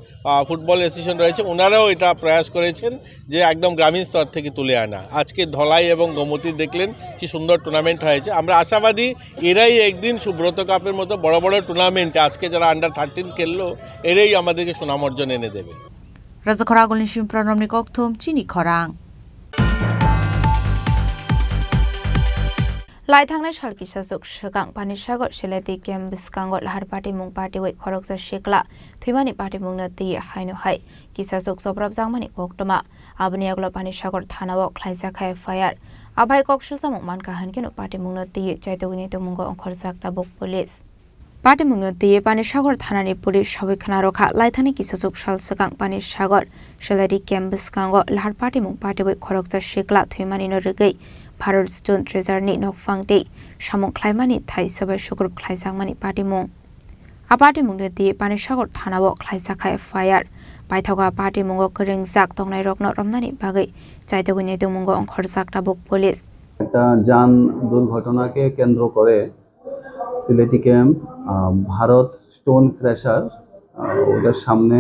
ফুটবল অ্যাসোসিয়েশন রয়েছে ওনারাও এটা প্রয়াস করেছেন যে একদম গ্রামীণ স্তর থেকে তুলে আনা। আজকে ধলাই এবং গোমতী দেখলেন কি সুন্দর টুর্নামেন্ট হয়েছে। আমরা আশাবাদী এরাই একদিন সুব্রত কাপের মতো বড় বড় টুর্নামেন্টে আজকে যারা আন্ডার 13 খেললো এরাই আমাদেরকে সুনাম অর্জন এনে দেবে। রাজা খরাগলনি সিমপ্রনমনি ককথুম চিনি খরাং लाइथांनाय सालखि सासुक सगां पानिसागर सेलेति केम बिस्कांगो लाहार पार्टी मुं पार्टी वै खरकजा शेखला थुइमानि पार्टी मुंनो ति हाइनो हाय किसासुक सब्राब जांमानि कोक्टमा आबनि आगला पानिसागर थानाव ख्लाइजाखा फायार आबाय कक्सुजामु मानका हानकेनो पार्टी मुंनो ति चाइतोगनि तो मुंगो अंखर जाकटा बक पुलिस पार्टी मुंनो ति पानिसागर थानानि पुलिस सबिखना रखा लाइथानि किसासुक साल सगां पानिसागर सेलेति केम बिस्कांगो लाहार पार्टी मुं पार्टी वै खरकजा शेखला थुइमानि नो रगै भारत स्टोन ट्रेजारनि नकफांते सामु ख्लाइमानि थाइ सबाय सुग्रुप ख्लाइजांमानि पार्टीमुं आ पार्टीमुंनो दि पानिसागर थानाव ख्लाइजाखा फायार बायथावगा पार्टीमुंगो गोरोंजाक तंनाय रगनो रमनानि बागै चाइतोगनि दुमुंगो अंखर जाकटा बुक पुलिस একটা যান দুর্ঘটনাকে কেন্দ্র করে Sylheti camp Bharat stone crusher ওদের সামনে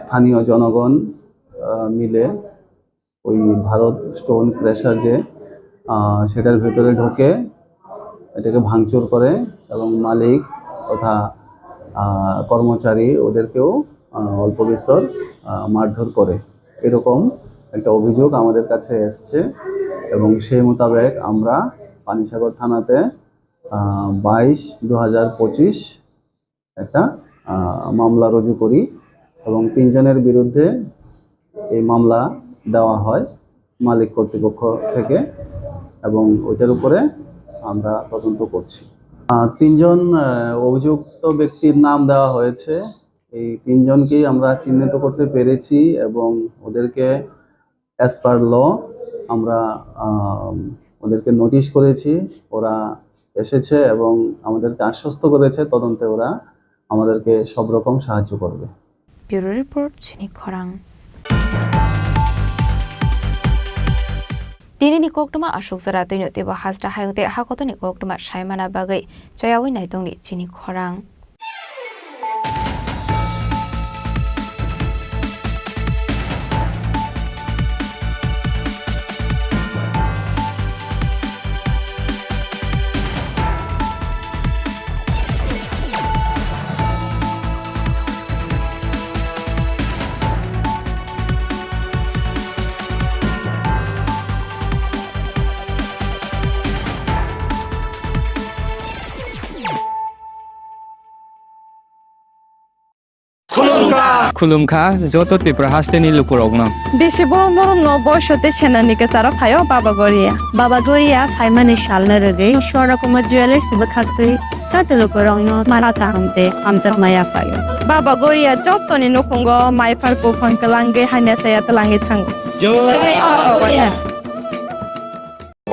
স্থানীয় জনগণ মিলে ওই ভারত স্টোন ক্র্যাশার যে সেটার ভেতরে ঢোকে এটাকে ভাঙচুর করে এবং মালিক তথা কর্মচারী ওদেরকেও অল্প বিস্তর মারধর করে এরকম একটা অভিযোগ আমাদের কাছে এসছে এবং সেই মোতাবেক আমরা পানিসাগর থানাতে 22/2025 একটা মামলা রুজু করি এবং 3 জনের বিরুদ্ধে এই মামলা দেওয়া হয় মালিক কর্তৃপক্ষ থেকে এবং ওইটার উপরে আমরা তদন্ত করছি। 3 জন অভিযুক্ত ব্যক্তির নাম দেওয়া হয়েছে। এই 3 জনকেই আমরা চিহ্নিত করতে পেরেছি এবং ওদেরকে অ্যাজ পার ল আমরা ওদেরকে নোটিশ করেছি। ওরা এসেছে এবং আমাদেরকে আশ্বস্ত করেছে তদন্তে ওরা আমাদেরকে সব রকম সাহায্য করবে। ব্যুরো রিপোর্ট চিনি খরাং दिनैनि कोक्टमा अशोक जरा दैनो तेबो हाजरा हायंते हाकतनि कोक्टमा सायमाना बागै जयावै नायदंनि चिनि खरां खुलुमखा जत त्रिपुरा हास्टेनि लुकुरगना बेसे बरम बरम न बयसते सेनानिके सारा फायो बाबा गरिया फाइमानि सालने रगे स्वरकुमार ज्वेलर्स बखातै साते लुकुरगनो माराता हमते हमजा माया फायो बाबा गरिया जतनि नखंगो माइफारको फंकलांगे हाने साया तलांगे थांग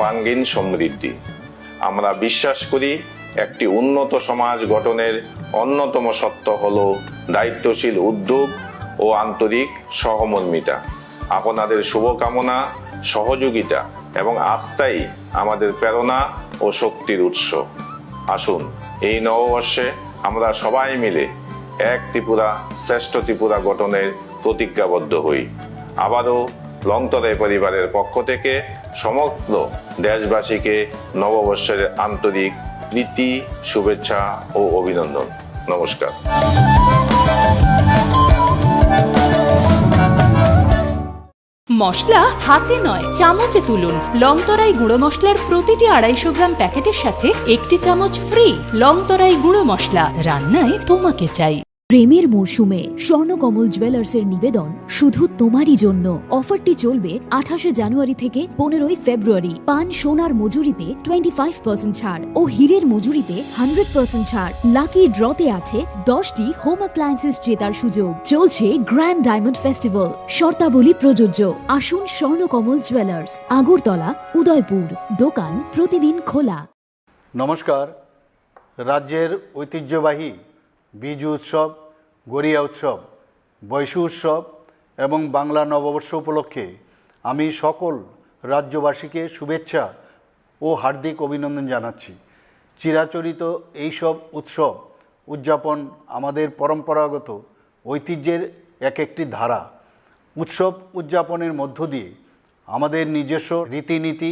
বাঙ্গিন সমৃদ্ধি আমরা বিশ্বাস করি একটি উন্নত সমাজ গঠনের অন্যতম সত্য হলো দায়িত্বশীল উদ্যোগ ও আন্তরিক সহমর্মিতা। আপনাদের শুভকামনা সহযোগিতা এবং আস্থাই আমাদের প্রেরণা ও শক্তির উৎস। আসুন এই নববর্ষে আমরা সবাই মিলে এক ত্রিপুরা শ্রেষ্ঠ ত্রিপুরা গঠনের প্রতিজ্ঞাবদ্ধ হই। আবারও লংতরাই পরিবারের পক্ষ থেকে সমগ্র দেশবাসীকে নববর্ষের আন্তরিক প্রীতি শুভেচ্ছা ও অভিনন্দন। নমস্কার। মশলা হাতে নয় চামচে তুলুন। লংতরাই গুঁড়ো মশলার প্রতিটি 250 গ্রাম প্যাকেটের সাথে 1টি চামচ ফ্রি। লংতরাই গুঁড়ো মশলা, রান্নায় তোমাকে চাই। প্রেমের মরশুমে স্বর্ণকমল জুয়েলার্সের নিবেদন শুধু তোমারই জন্য। অফারটি চলবে 28 জানুয়ারি থেকে 15 ফেব্রুয়ারি। পান সোনার মজুরিতে 25% ছাড় ও হীরের মজুরিতে 100% ছাড়। লাকি ড্রতে আছে 10টি হোম অ্যাপ্লায়েন্সেস জেতার সুযোগ। চলছে গ্র্যান্ড ডায়মন্ড ফেস্টিভ্যাল। শর্তাবলী প্রযোজ্য। আসুন স্বর্ণকমল জুয়েলার্স, আগরতলা, উদয়পুর। দোকান প্রতিদিন খোলা। নমস্কার। রাজ্যের ঐতিহ্যবাহী বিজু উৎসব, গড়িয়া উৎসব, বৈশু উৎসব এবং বাংলা নববর্ষ উপলক্ষে আমি সকল রাজ্যবাসীকে শুভেচ্ছা ও হার্দিক অভিনন্দন জানাচ্ছি। চিরাচরিত এইসব উৎসব উদযাপন আমাদের পরম্পরাগত ঐতিহ্যের একটি ধারা। উৎসব উদযাপনের মধ্য দিয়ে আমাদের নিজস্ব রীতিনীতি,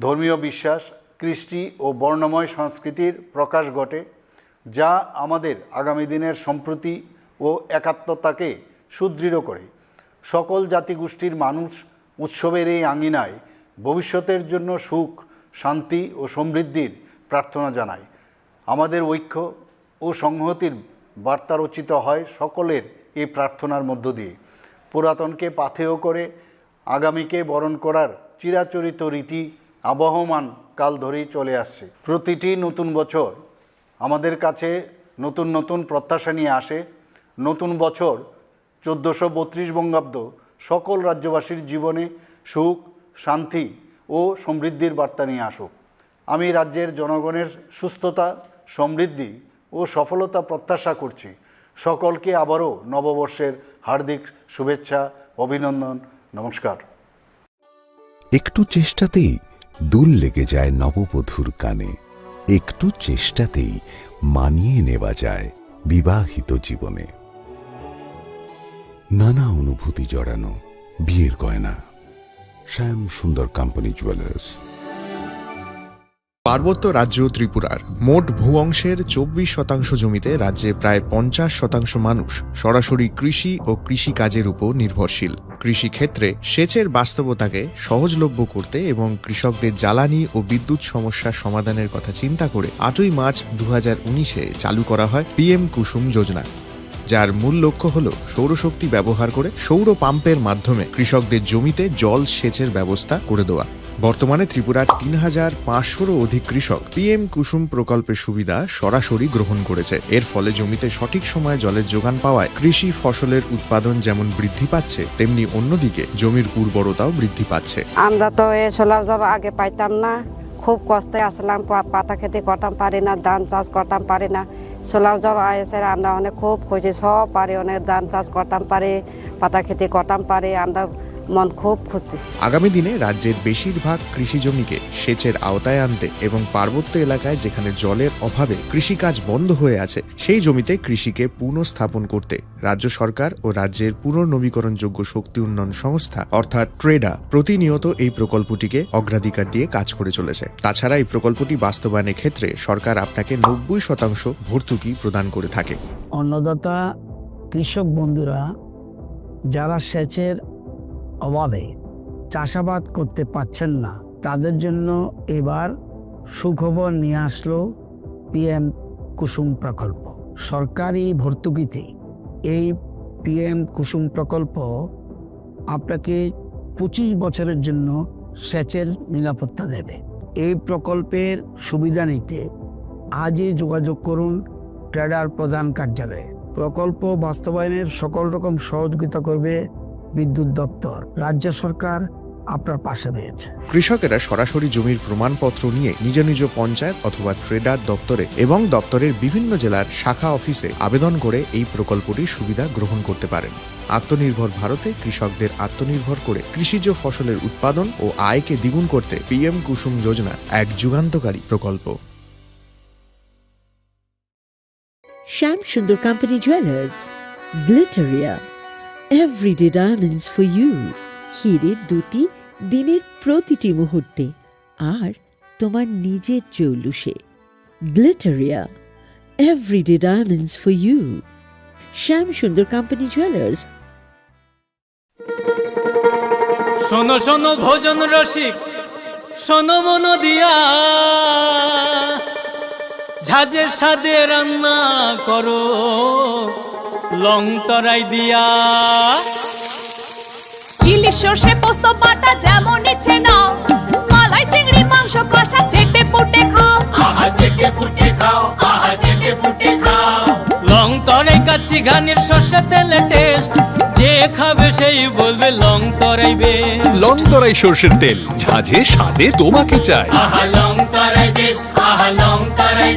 ধর্মীয় বিশ্বাস, কৃষ্টি ও বর্ণময় সংস্কৃতির প্রকাশ ঘটে, যা আমাদের আগামী দিনের সম্প্রীতি ও একাত্মতাকে সুদৃঢ় করে। সকল জাতিগোষ্ঠীর মানুষ উৎসবের এই আঙ্গিনায় ভবিষ্যতের জন্য সুখ, শান্তি ও সমৃদ্ধির প্রার্থনা জানায়। আমাদের ঐক্য ও সংহতির বার্তা রচিত হয় সকলের এই প্রার্থনার মধ্য দিয়ে। পুরাতনকে পাথেয় করে আগামীকে বরণ করার চিরাচরিত রীতি আবহমান কাল ধরেই চলে আসছে। প্রতিটি নতুন বছর আমাদের কাছে নতুন নতুন প্রত্যাশা নিয়ে আসে। নতুন বছর 1432 বঙ্গাব্দ সকল রাজ্যবাসীর জীবনে সুখ, শান্তি ও সমৃদ্ধির বার্তা নিয়ে আসুক। আমি রাজ্যের জনগণের সুস্থতা, সমৃদ্ধি ও সফলতা প্রত্যাশা করছি। সকলকে আবারও নববর্ষের হার্দিক শুভেচ্ছা, অভিনন্দন, নমস্কার। একটু চেষ্টাতেই দুল লেগে যায় নববধূর কানে, একটু চেষ্টাতেই মানিয়ে নেওয়া যায় বিবাহিত জীবনে। নানা অনুভূতি জড়ানো বিয়ের গয়না। শ্যাম সুন্দর কোম্পানি জুয়েলার্স। পার্বত্য রাজ্য ত্রিপুরার মোট ভূ অংশের 24% জমিতে রাজ্যে প্রায় 50% মানুষ সরাসরি কৃষি ও কৃষিকাজের উপর নির্ভরশীল। কৃষিক্ষেত্রে সেচের বাস্তবতাকে সহজলভ্য করতে এবং কৃষকদের জ্বালানি ও বিদ্যুৎ সমস্যা সমাধানের কথা চিন্তা করে 8ই মার্চ 2019-এ চালু করা হয় PM কুসুম যোজনা, যার মূল লক্ষ্য হল সৌরশক্তি ব্যবহার করে সৌর পাম্পের মাধ্যমে কৃষকদের জমিতে জল সেচের ব্যবস্থা করে দেওয়া। বর্তমানে ত্রিপুরার 3500-রও অধিক কৃষক PM কুসুম প্রকল্পের সুবিধা সরাসরি গ্রহণ করেছে। এর ফলে জমিতে সঠিক সময়ে জলের যোগান পাওয়ায় কৃষি ফসলের উৎপাদন যেমন বৃদ্ধি পাচ্ছে, তেমনি অন্যদিকে জমির উর্বরতাও বৃদ্ধি পাচ্ছে। আমরা তো এই সোলার জল আগে পাইতাম না, খুব কষ্টে আসলাম, পাতা খেতে করতাম পারি না, ধান চাষ করতাম পারি না। সোলার জল এসে আমরা অনেক খুব খুশি, সব পারি, অনেক ধান চাষ করতাম পারি, পাতা খেতে করতাম পারি, আমরা মন খুব খুশি। আগামী দিনে রাজ্যের বেশিরভাগ কৃষি জমিকে সেচের আওতায় আনতে এবং পার্বত্য এলাকায় যেখানে জলের অভাবে কৃষিকাজ বন্ধ হয়ে আছে, সেই জমিতে কৃষিকে পুনঃস্থাপন করতে রাজ্য সরকার ও রাজ্যের পুনর্নবীকরণযোগ্য শক্তি উন্নয়ন সংস্থা অর্থাৎ ট্রেডা প্রতিনিয়ত এই প্রকল্পটিকে অগ্রাধিকার দিয়ে কাজ করে চলেছে। তাছাড়া এই প্রকল্পটি বাস্তবায়নের ক্ষেত্রে সরকার আপনাকে 90% ভর্তুকি প্রদান করে থাকে। অন্নদাতা কৃষক বন্ধুরা যারা সেচের অভাবে চাষাবাদ করতে পারছেন না, তাদের জন্য এবার সুখবর নিয়ে আসলো PM কুসুম প্রকল্প। সরকারি ভর্তুকিতে এই PM কুসুম প্রকল্প আপনাকে 25 বছরের জন্য সেচের নিরাপত্তা দেবে। এই প্রকল্পের সুবিধা নিতে আজই যোগাযোগ করুন ট্রেডার প্রধান কার্যালয়ে। প্রকল্প বাস্তবায়নের সকল রকম সহযোগিতা করবে বিদ্যুৎ দপ্তর। রাজ্য সরকার আপনার পাশে রয়েছে। কৃষকেরা সরাসরি জমির প্রমাণপত্র নিয়ে নিজ নিজ পঞ্চায়েত অথবা ট্রেডার দপ্তরে এবং দপ্তরের বিভিন্ন জেলার শাখা অফিসে আবেদন করে এই প্রকল্পটির সুবিধা গ্রহণ করতে পারেন। আত্মনির্ভর ভারতে কৃষকদের আত্মনির্ভর করে কৃষিজ ফসলের উৎপাদন ও আয়কে দ্বিগুণ করতে PM কুসুম যোজনা এক যুগান্তকারী প্রকল্প। Shyam Sundar company jewellers, Glitteria, everyday diamonds for you. হীরের দুটি দিনের প্রতিটি মুহূর্তে আর তোমার নিজের জৌলুসে। Glitteria, everyday diamonds for you. Shyam Sundar company jewellers. শোনো শোনো ভোজন রসিক, শোনো মন দিয়া, ঝাঁঝের স্বাদে রান্না করো লং তরাই দিয়া। ইলিশ সর্ষে পোস্ত বাটা যেমন ইচ্ছে নাও, মালাই চিংড়ি মাংস কষা চেটে পুটে খাও, আহা চেটে পুটে খাও, আহা চেটে পুটে খাও। লং তরাই কাচ্চি ঘানির সর্ষে তেলে টেস্ট, যে খাবে সেই বলবে লং তরাই বেশ। লং তরাই সর্ষের তেল, ঝাঁঝে স্বাদে তোমাকে চাই। আহা লং তরাই বেশ, আহা লং তরাই।